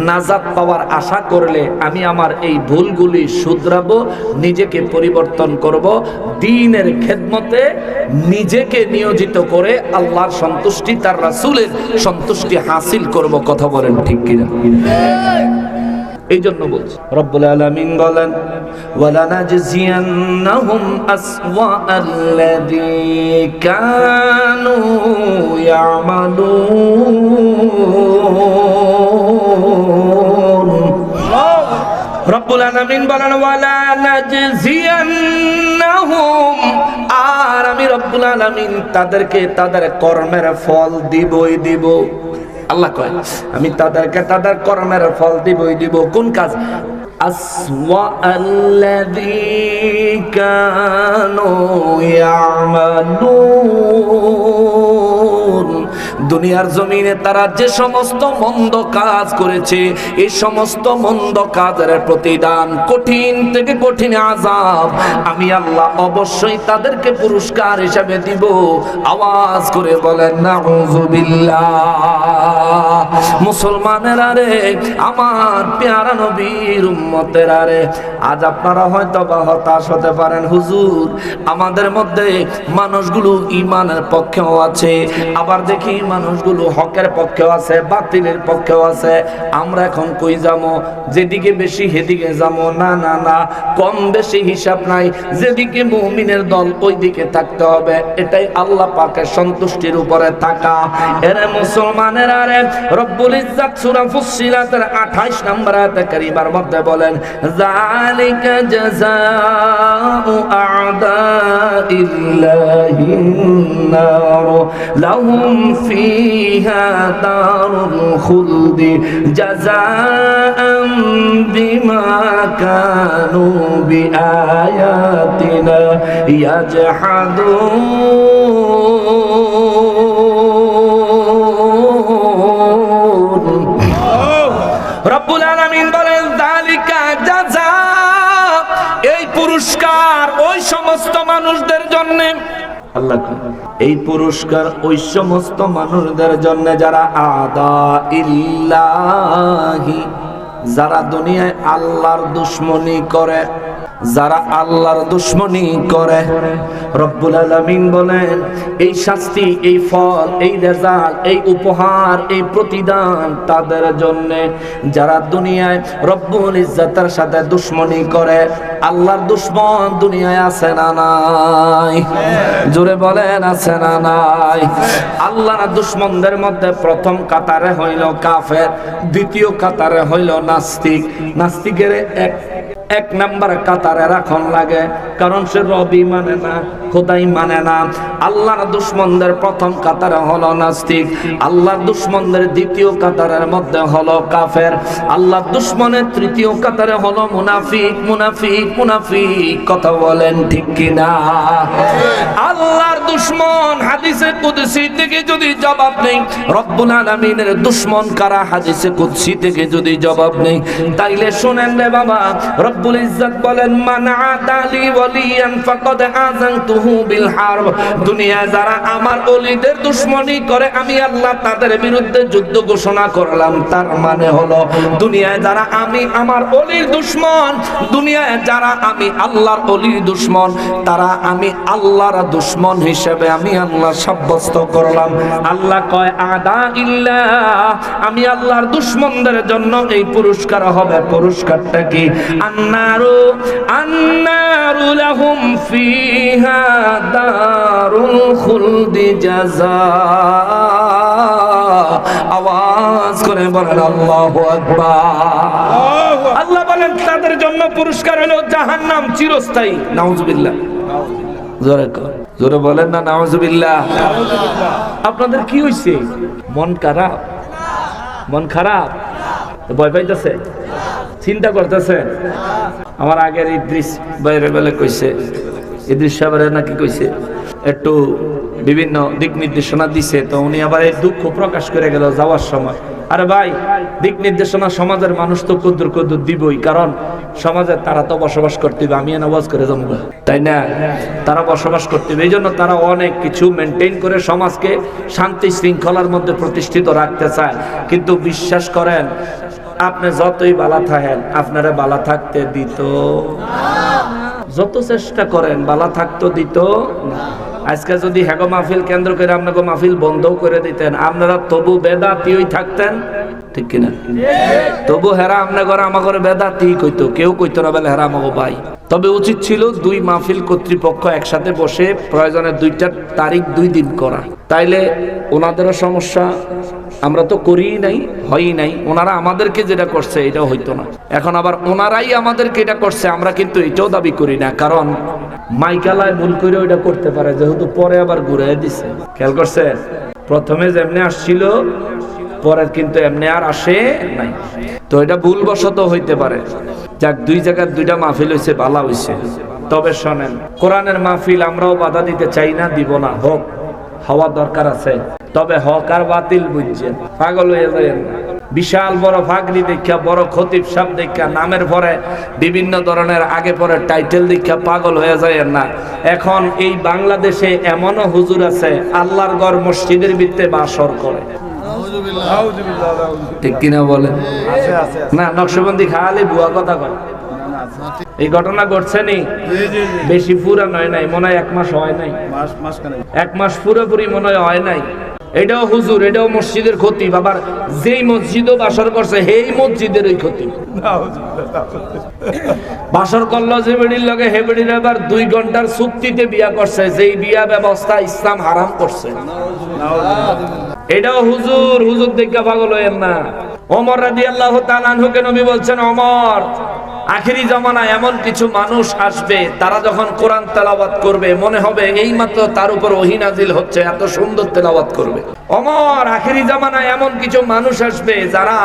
নাজাত পাওয়ার আশা করলে আমি আমার এই ভুলগুলি শুধরাবো, নিজেকে পরিবর্তন করব, দ্বীনের খেদমতে নিজেকে নিয়োজিত করে আল্লাহর সন্তুষ্টি, তার রাসূলের সন্তুষ্টি হাসিল করব। কথা বলেন ঠিক কিনা? এই জন্য বলছি, রব্বুল আলামিন বলেন ওয়ালানাজজিয়ান্নাহুম আসওয়াআল্লাযী কানু ইয়ামালুন। রব্বুল আলামিন বলেন ওয়ালানাজজিয়ান্নাহুম, আর আমি রব্বুল আলামিন তাদেরকে তাদের কর্মের ফল দিবই দিব। আল্লাহ কয় আমি তাদেরকে তাদের কর্মের ফল দিবই দিব। কোন কাজ? আসওয়াআল্লাযী কানু ইয়ামালুন। দুনিয়ার জমিনে তারা যে সমস্ত মন্দ কাজ করেছে, এই সমস্ত মন্দ কাজের প্রতিদান, কঠিন থেকে কঠিন আযাব আমি আল্লাহ অবশ্যই তাদেরকে পুরস্কার হিসাবে দিব। আওয়াজ করে বলেন নাউযুবিল্লাহ। মুসলমানেরা রে, আমার পেয়ারা নবীর উম্মতেরা রে, আজ আপনারা হয়তো বা হতাশ হতে পারেন, হুজুর আমাদের মধ্যে মানুষগুলো ঈমানের পক্ষেও আছে, আবার দেখি মানুষগুলো হকের পক্ষেও আছে, বাতিলের পক্ষেও আছে। আমরা এখন কই যাবো? যেদিকে বেশি সেদিকে যাবো? না না না, কম বেশি হিসাব নাই। যেদিকে মুমিনের দল ওই দিকে থাকতে হবে, এটাই আল্লাহ পাকের সন্তুষ্টির উপরে থাকা। এরে মুসলমানেরা রে, রব্বুল ইজ্জত সূরা ফুসসিলাতের 28 নম্বর আয়াতে কারিমার মধ্যে বলেন যালিকা জাযাউ আ'দাইল্লাহিন নার লাহুম ফিহা দারুল খুলদি জাযাআন বিমা কানু বিআয়াতিনা ইয়াজহাদুন। রব্বুল আলামিন বলেন যালিকা জাযা, এই পুরস্কার ওই সমস্ত মানুষদের জন্য। আল্লাহ এই পুরস্কার ওই সমস্ত মানুষদের জন্য যারা আদাইল্লাহি, যারা দুনিয়ায় আল্লাহর দুশমনি করে, যারা আল্লাহর দুশমনি করে। রব্বুল আলামিন বলেন এই শাস্তি, এই ফল, এই রেজাল্ট, এই উপহার, এই প্রতিদান তাদের জন্য যারা দুনিয়ায় রব্বুল ইজ্জতের সাথে দুশমনি করে। আল্লাহর দুশমন দুনিয়ায় আছে না নাই? জোরে বলেন আছে না নাই? আল্লাহর দুশমনদের মধ্যে প্রথম কাতারে হইল কাফের, দ্বিতীয় কাতারে হইল নাস্তিক। নাস্তিকের এক নাম্বার কাতারে রাখন লাগে, কারণ সে রবি মানে না, খোদাই মানে না। আল্লাহর দুশমনদের প্রথম কাতারে হলো নাস্তিক, আল্লাহর দুশমনদের দ্বিতীয় কাতারের মধ্যে হলো কাফের, আল্লাহর দুশমনের তৃতীয় কাতারে হলো মুনাফিক। মুনাফিক মুনাফিক, কথা বলেন ঠিক কিনা? আল্লাহর দুশমন হাদিসে কুদসি থেকে যদি জবাব নেই, রব্বুল আলামিনের দুশমন কারা হাদিসে কুদসি থেকে যদি জবাব নেই, তাইলে শুনেন রে বাবা, রব্বুল ইজ্জত বলেন মান আদালি ওয়ালিয়ান ফাকাদ আযানতুহু বিল হারব। দুনিয়ায় যারা আমার ওলিদের দুশমনি করে, আমি আল্লাহ তাদের বিরুদ্ধে যুদ্ধ ঘোষণা করলাম। তার মানে হলো দুনিয়ায় যারা আমি আমার ওলির দুশমন, দুনিয়ায় যারা আমি আল্লাহর ওলির দুশমন, তারা আমি আল্লাহর দুশমন হিসেবে আমি আল্লাহ সাব্যস্ত করলাম। আল্লাহ কয় আদাইল্লাহ, আমি আল্লাহর দুশমনদের জন্য এই পুরস্কার হবে। পুরস্কারটা কি? আন্নারু লাহুম ফিহা দারুল খুলদি জাযা। আওয়াজ করে বলেন আল্লাহু আকবার। আল্লাহ বলেন তাদের জন্য পুরস্কার হলো জাহান্নাম, চিরস্থায়ী। নাউজুবিল্লাহ। জোরে বলেন না নাউজুবিল্লাহ। আপনাদের কি হইছে? মন খারাপ? মন খারাপ? ভয় পাইতেছে? চিন্তা করতেছে? আমার আগের ইদ্রিস বাইরে বেলা কইছে, ইদ্রিস সাহেবের নাকি কইছে একটু বিভিন্ন দিক নির্দেশনা দিছে, তো উনি আবার এই দুঃখ প্রকাশ করে গেল যাওয়ার সময়। আরে ভাই, দিক নির্দেশনা সমাজের মানুষ তো কদ্দুর কদ্দুর দিবই, কারণ সমাজে তারা তো বসবাস করতে হবে। আমি নামাজ করে জমব, তাই না? তারা বসবাস করতে হবে, এই জন্য তারা অনেক কিছু মেনটেন করে সমাজকে শান্তি শৃঙ্খলার মধ্যে প্রতিষ্ঠিত রাখতে চায়। কিন্তু বিশ্বাস করেন, আপনি যতই বালা থাকেন, আপনারা বালা থাকতে দিত, যত চেষ্টা করেন বালা থাকতো দিত। আজকে যদি হেগো মাহফিল কেন্দ্র করে আপনাকে মাহফিল বন্ধও করে দিতেন, আপনারা তবু বেদাতিই থাকতেন, ঠিক কিনা? তবু হেরা আপনার ঘরে আমার ঘরে বেদাতি কইতো, কেউ কইতো না বলে হেরা আমাকে ভাই। তবে উচিত ছিল দুই মাহফিল কর্তৃপক্ষ একসাথে বসে প্রয়োজনে দুইটা তারিখ 2 দিন করা, তাইলে ওনাদেরও সমস্যা, আমরা তো করিই নাই, হয়ই নাই। ওনারা আমাদেরকে যেটা করছে এটাও হইতো না। এখন আবার ওনারাই আমাদেরকে এটা করছে, আমরা কিন্তু এটাও দাবি করি না, কারণ মাইকালায় ভুল করে ওইটা করতে পারে, যেহেতু পরে আবার ঘুরাই দিছে। খেয়াল করছে? প্রথমে যেমনি আসছিল পরে কিন্তু এমনি আর আসে নাই, তো এটা ভুলবশত হইতে পারে। যাক, 2 জায়গায় 2টা মাহফিল হয়েছে, ভালো হয়েছে। তবে শোনেন, কোরআনের মাহফিল আমরাও বাধা দিতে চাই না, দিব না, হোক, হওয়া দরকার আছে। তবে হক আর বাতিল বুঝছেন, পাগল হয়ে যাবেন। বিশাল বড় ফাগরি দেখা, বড় খতিব সাহেব দেখা, নামের পরে বিভিন্ন ধরনের আগে পরে টাইটেল দেখা পাগল হয়ে যায় না। এখন এই বাংলাদেশে এমনও হুজুর আছে আল্লাহর ঘর মসজিদের ভিতরে বাসর করে, ঠিক কিনা বলেন? না, নকশবন্দি খালি বুয়া কথা কয়। এই ঘটনা ঘটছে নি, বেশি পুরান হয় নাই, মনে হয় 1 মাস হয় নাই, 1 মাস পুরোপুরি মনে হয় নাই। এটাও হুজুর, এটাও মসজিদের খতিব, আবার যেই মসজিদও বাসর করছে সেই মসজিদের ওই খতিব বাসর করলো যে বেড়ির লগে, হে বেড়ির আবার 2 ঘন্টার চুক্তিতে বিয়া করছে, যেই বিয়া ব্যবস্থা ইসলাম হারাম করছে। এটাও হুজুর, হুজুর দেখা পাগল হয়েন না। ওমর রাদিয়াল্লাহু তাআলা আনহুকে নবী বলছেন, ওমর, আখেরি জামানায় এমন কিছু মানুষ আসবে, তারা যখন কোরআন তেলাওয়াত করবে মনে হবে এইমাত্র তার উপর ওহী নাজিল হচ্ছে, এত সুন্দর তেলাওয়াত করবে। ওমর, আখেরি জামানায় এমন কিছু মানুষ আসবে যারা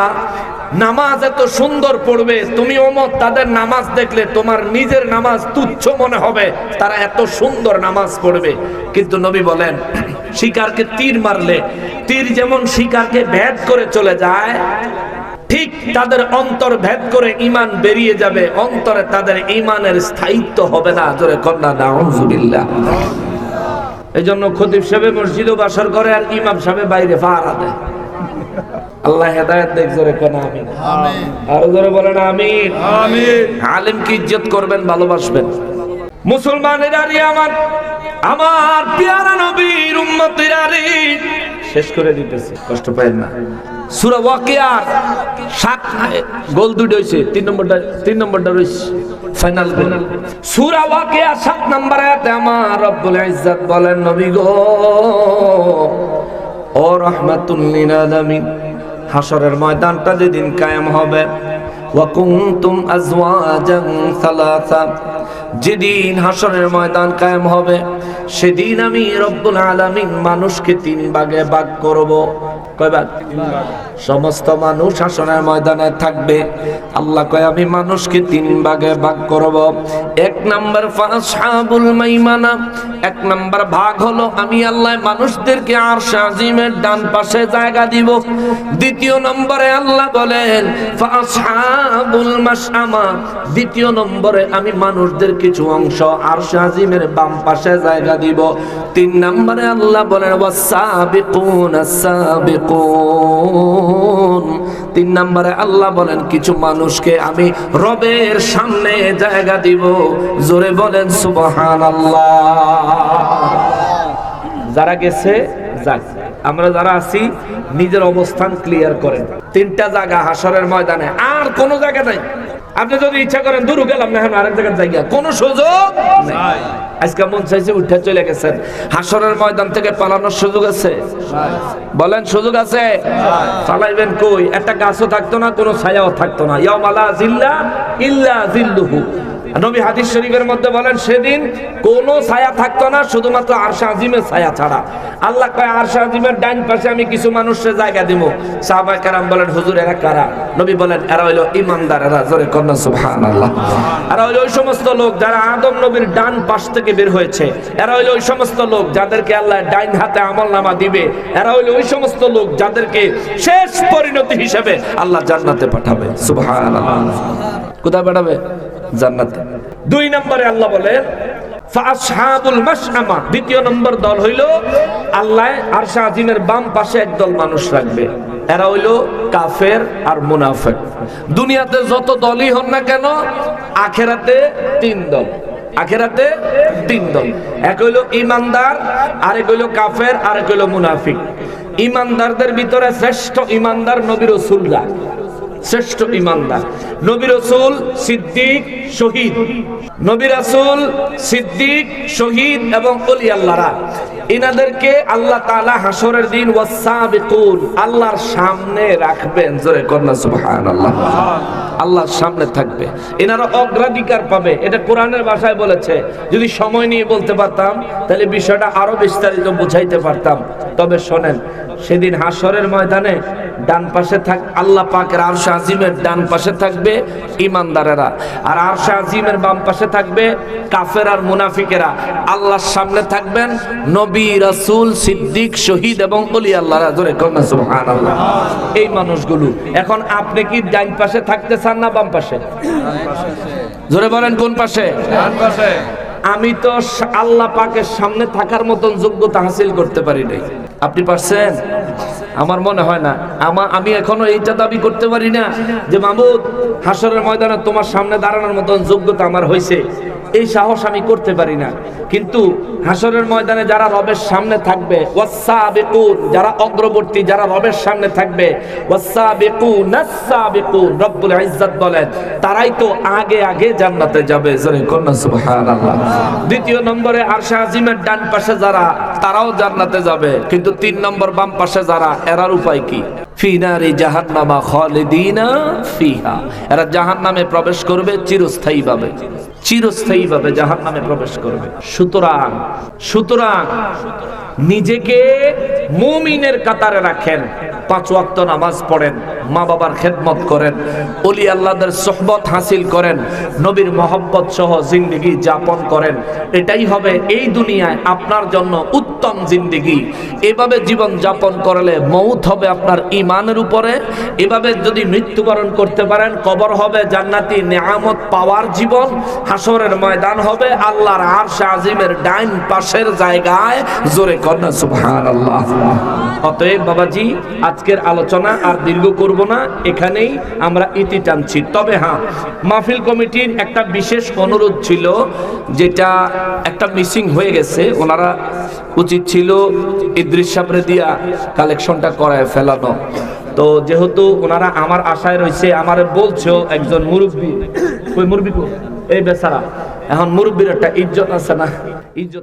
নামাজ এত সুন্দর পড়বে, তুমি ওমর তাদের নামাজ দেখলে তোমার নিজের নামাজ তুচ্ছ মনে হবে, তারা এত সুন্দর নামাজ পড়বে। কিন্তু নবী বলেন, শিকারকে তীর মারলে তীর যেমন শিকারকে ভেদ করে চলে যায়, ঠিক তাদের অন্তর ভেদ করে ঈমান বেরিয়ে যাবে, অন্তরে তাদের ঈমানের স্থায়িত্ব হবে না। জোরে কন্যা নাউজুবিল্লাহ। এই জন্য খতিব সাহেব মসজিদে বাসর করে আর ইমাম সাহেব বাইরে পাহারা দেয়। আল্লাহ হেদায়েত দেখ। জোরে কন্যা আমিন। আর জোরে বলেন আমিন। আলেমকে ইজ্জত করবেন, ভালোবাসবেন। মুসলমানেরা রে, আমার পেয়ারা নবীর উম্মতেরা রে, শেষ করে দিতেছে, কষ্ট পাবেন না। সূরা ওয়াকিয়ার 7 গোল 2 হইছে, 3 নম্বরটা রইছে ফাইনাল গোল। সূরা ওয়াকিয়া 7 নম্বর আয়াতে আমার রব্বুল ইজ্জত বলেন, নবী গো, ও রাহমাতুল লিল আলামিন, হাশরের ময়দানটা যেদিন কায়েম হবে, ওয়া কুনতুম আজওয়াজান সালাসা, যেদিন হাশরের ময়দান কায়েম হবে সেদিন আমি রব্বুল আলামিন মানুষকে 3 ভাগে ভাগ করব। কয় ভাগ? সমস্ত মানুষ হাশরের ময়দানে থাকবে। আল্লাহ কয় আমি মানুষকে 3 ভাগে ভাগ করব। 1 নাম্বার ফাসহাবুল মাইমানা, 1 নাম্বার ভাগ হলো আমি আল্লাহ মানুষদেরকে আরশ আজিমের ডান পাশে জায়গা দিব। 2 নম্বরে আল্লাহ বলেন ফাসহাবুল মাশআমা, 2 নম্বরে আমি মানুষদের কিছু অংশ আরশ আজিমের বাম পাশে জায়গা দিব। 3 নম্বরে আল্লাহ বলেন ওয়াসাবিকুন আস-সাবিকুন, 3 নম্বরে আল্লাহ বলেন কিছু মানুষকে আমি রবের সামনে জায়গা দিব। জোরে বলেন সুবহানাল্লাহ। যারা গেছে যাক, আমরা যারা আছি নিজের অবস্থান ক্লিয়ার করেন। 3টা জায়গা হাশরের ময়দানে, আর কোনো জায়গা নাই। আপনি যদি ইচ্ছা করেন দূর গেলাম না, এখন আরেক জায়গায় জায়গা কোনো সুযোগ নাই। আজকে মন চাইছে উঠে চলে গেছেন, হাসরের ময়দান থেকে পালানোর সুযোগ আছে? বলেন সুযোগ আছে? পালাইবেন কই? একটা গাছও থাকতো না, কোনো ছায়াও থাকতো না। ইয়াউমা লা জিল্লা ইল্লা জিল্লুহু। নবী হাদিস শরীফের মধ্যে বলেন সেদিন কোনো ছায়া থাকতো না, শুধুমাত্র আরশে আজিমের ছায়া ছাড়া। আল্লাহ কয় আরশে আজিমের ডান পাশে আমি কিছু মানুষের জায়গা দিব। সাহাবায়ে কেরাম বলেন হুজুর এরা কারা? নবী বলেন এরা হইলো ঈমানদারেরা। জোরে কন্যা সুবহানাল্লাহ। এরা হইলো ওই সমস্ত লোক যারা আদম নবীর ডান পাশ থেকে বের হয়েছে। এরা হইলো ওই সমস্ত লোক যাদেরকে আল্লাহ ডাইন হাতে আমলনামা দিবে। এরা হইলো ওই সমস্ত লোক যাদেরকে শেষ পরিণতি হিসেবে আল্লাহ জান্নাতে পাঠাবে। সুবহানাল্লাহ। কোথায় পাঠাবে? জান্নাতে। 2 নম্বরে আল্লাহ বলেন ফাআসহাবুল মাশআমা, দ্বিতীয় নম্বর দল হইলো আল্লাহ আরশে আজিমের বাম পাশে একদল মানুষ রাখবে। এরা হইলো কাফের আর মুনাফিক। দুনিয়াতে যত দলই হন না কেন, আখিরাতে 3 দল। আখিরাতে 3 দল। এক হইলো ঈমানদার, আরেক হইলো কাফের, আরেক হইলো মুনাফিক। ঈমানদারদের ভিতরে শ্রেষ্ঠ ঈমানদার নবী রাসূলরা। শ্রেষ্ঠ ঈমানদার নবী রাসূল, সিদ্দিক, শহীদ। নবী রাসূল, সিদ্দিক, শহীদ এবং ওলি আল্লাহরা, ইনাদেরকে আল্লাহ তাআলা হাসরের দিন ওয়াসাবিকুন আল্লাহর সামনে রাখবেন। জোরে কন্যা সুবহানাল্লাহ। আল্লাহর সামনে থাকবে, এনারা অগ্রাধিকার পাবে। এটা কোরআনের ভাষায় বলেছে। যদি সময় নিয়ে বলতে পারতাম তাহলে বিষয়টা আরো বিস্তারিত বুঝাইতে পারতাম। তবে শোনেন, সেদিন হাসরের ময়দানে ডান পাশে আল্লাহ পাকের আরশে আজিমের ডান পাশে থাকবে ঈমানদারেরা, আর আরশে আজিমের বাম পাশে থাকবে কাফের আর মুনাফিকেরা। আল্লাহর সামনে থাকবেন নবী, রাসূল, সিদ্দিক, শহীদ এবং ওলি আল্লাহরা। জোরে কন্যা সুবহানাল্লাহ। এই মানুষগুলো এখন আপনি কি ডান পাশে থাকতে চান না বাম পাশে? জোরে বলেন কোন পাশে? ডান পাশে। আমি তো আল্লাহ পাকের সামনে থাকার মতন যোগ্যতা হাসিল করতে পারি নাই। আপনি পারছেন? আমার মনে হয় না। আমি এখনো এইটা দাবি করতে পারি না যে মাহমুদ হাসরের ময়দানে তোমার সামনে দাঁড়ানোর মতন যোগ্যতা আমার হয়েছে। এই সাহস আমি করতে পারি না। কিন্তু হাসরের ময়দানে যারা রবের সামনে থাকবে, ওয়াসাবিকুন, যারা অগ্রবর্তী, যারা রবের সামনে থাকবে, ওয়াসাবিকুনাস সাবিকুন, রব্বুল ইজ্জত বলেন তারাই তো আগে আগে জান্নাতে যাবে। জোরে কন্যা সুবহানাল্লাহ। দ্বিতীয় নম্বরে আরশে আজিমের ডান পাশে যারা, তারাও জান্নাতে যাবে। কিন্তু 3 নম্বর বাম পাশে যারা, এরার উপায় কি? ফি নারি জাহান্নামা খালিদিনা ফিহা, এরা জাহান্নামে প্রবেশ করবে চিরস্থায়ীভাবে। চিরস্থায়ীভাবে জাহান্নামে প্রবেশ করবে। সুতরাং নিজেকে মুমিনের কাতারে রাখেন, 5 ওয়াক্ত নামাজ পড়েন, মা বাবার খেদমত করেন, ওলি আল্লাহদের সোহবত হাসিল করেন, নবীর মহব্বত সহ জিন্দেগি যাপন করেন। এটাই হবে এই দুনিয়ায় আপনার জন্য উত্তম জিন্দেগি। এভাবে জীবন যাপন করলে মৌত হবে আপনার ঈমানের উপরে। এভাবে যদি মৃত্যুবরণ করতে পারেন, কবর হবে জান্নাতি নেয়ামত পাওয়ার জীবন। হাসরের ময়দান হবে আল্লাহর আরশে আজিমের ডাইন পাশের জায়গায়। জোরে কন্যা সুবহানাল্লাহ। অতএব বাবাজি, আজকের আলোচনা আর দীর্ঘ করব না, এখানেই আমরা ইতি টানছি। তবে হ্যাঁ, মাহফিল কমিটির একটা বিশেষ অনুরোধ ছিল, যেটা একটা মিসিং হয়ে গেছে। ওনারা উচিত ছিল ইদ্রিস সাহেবরে দিয়া কালেকশনটা করায় ফেলানো। তো যেহেতু ওনারা আমার আশায় রয়েছে, আমার বলছেও একজন মুরব্বী, ওই মুরব্বী এই বেচারা, এখন মুরব্বীর একটা ইজ্জত আছে না? ইজ্জত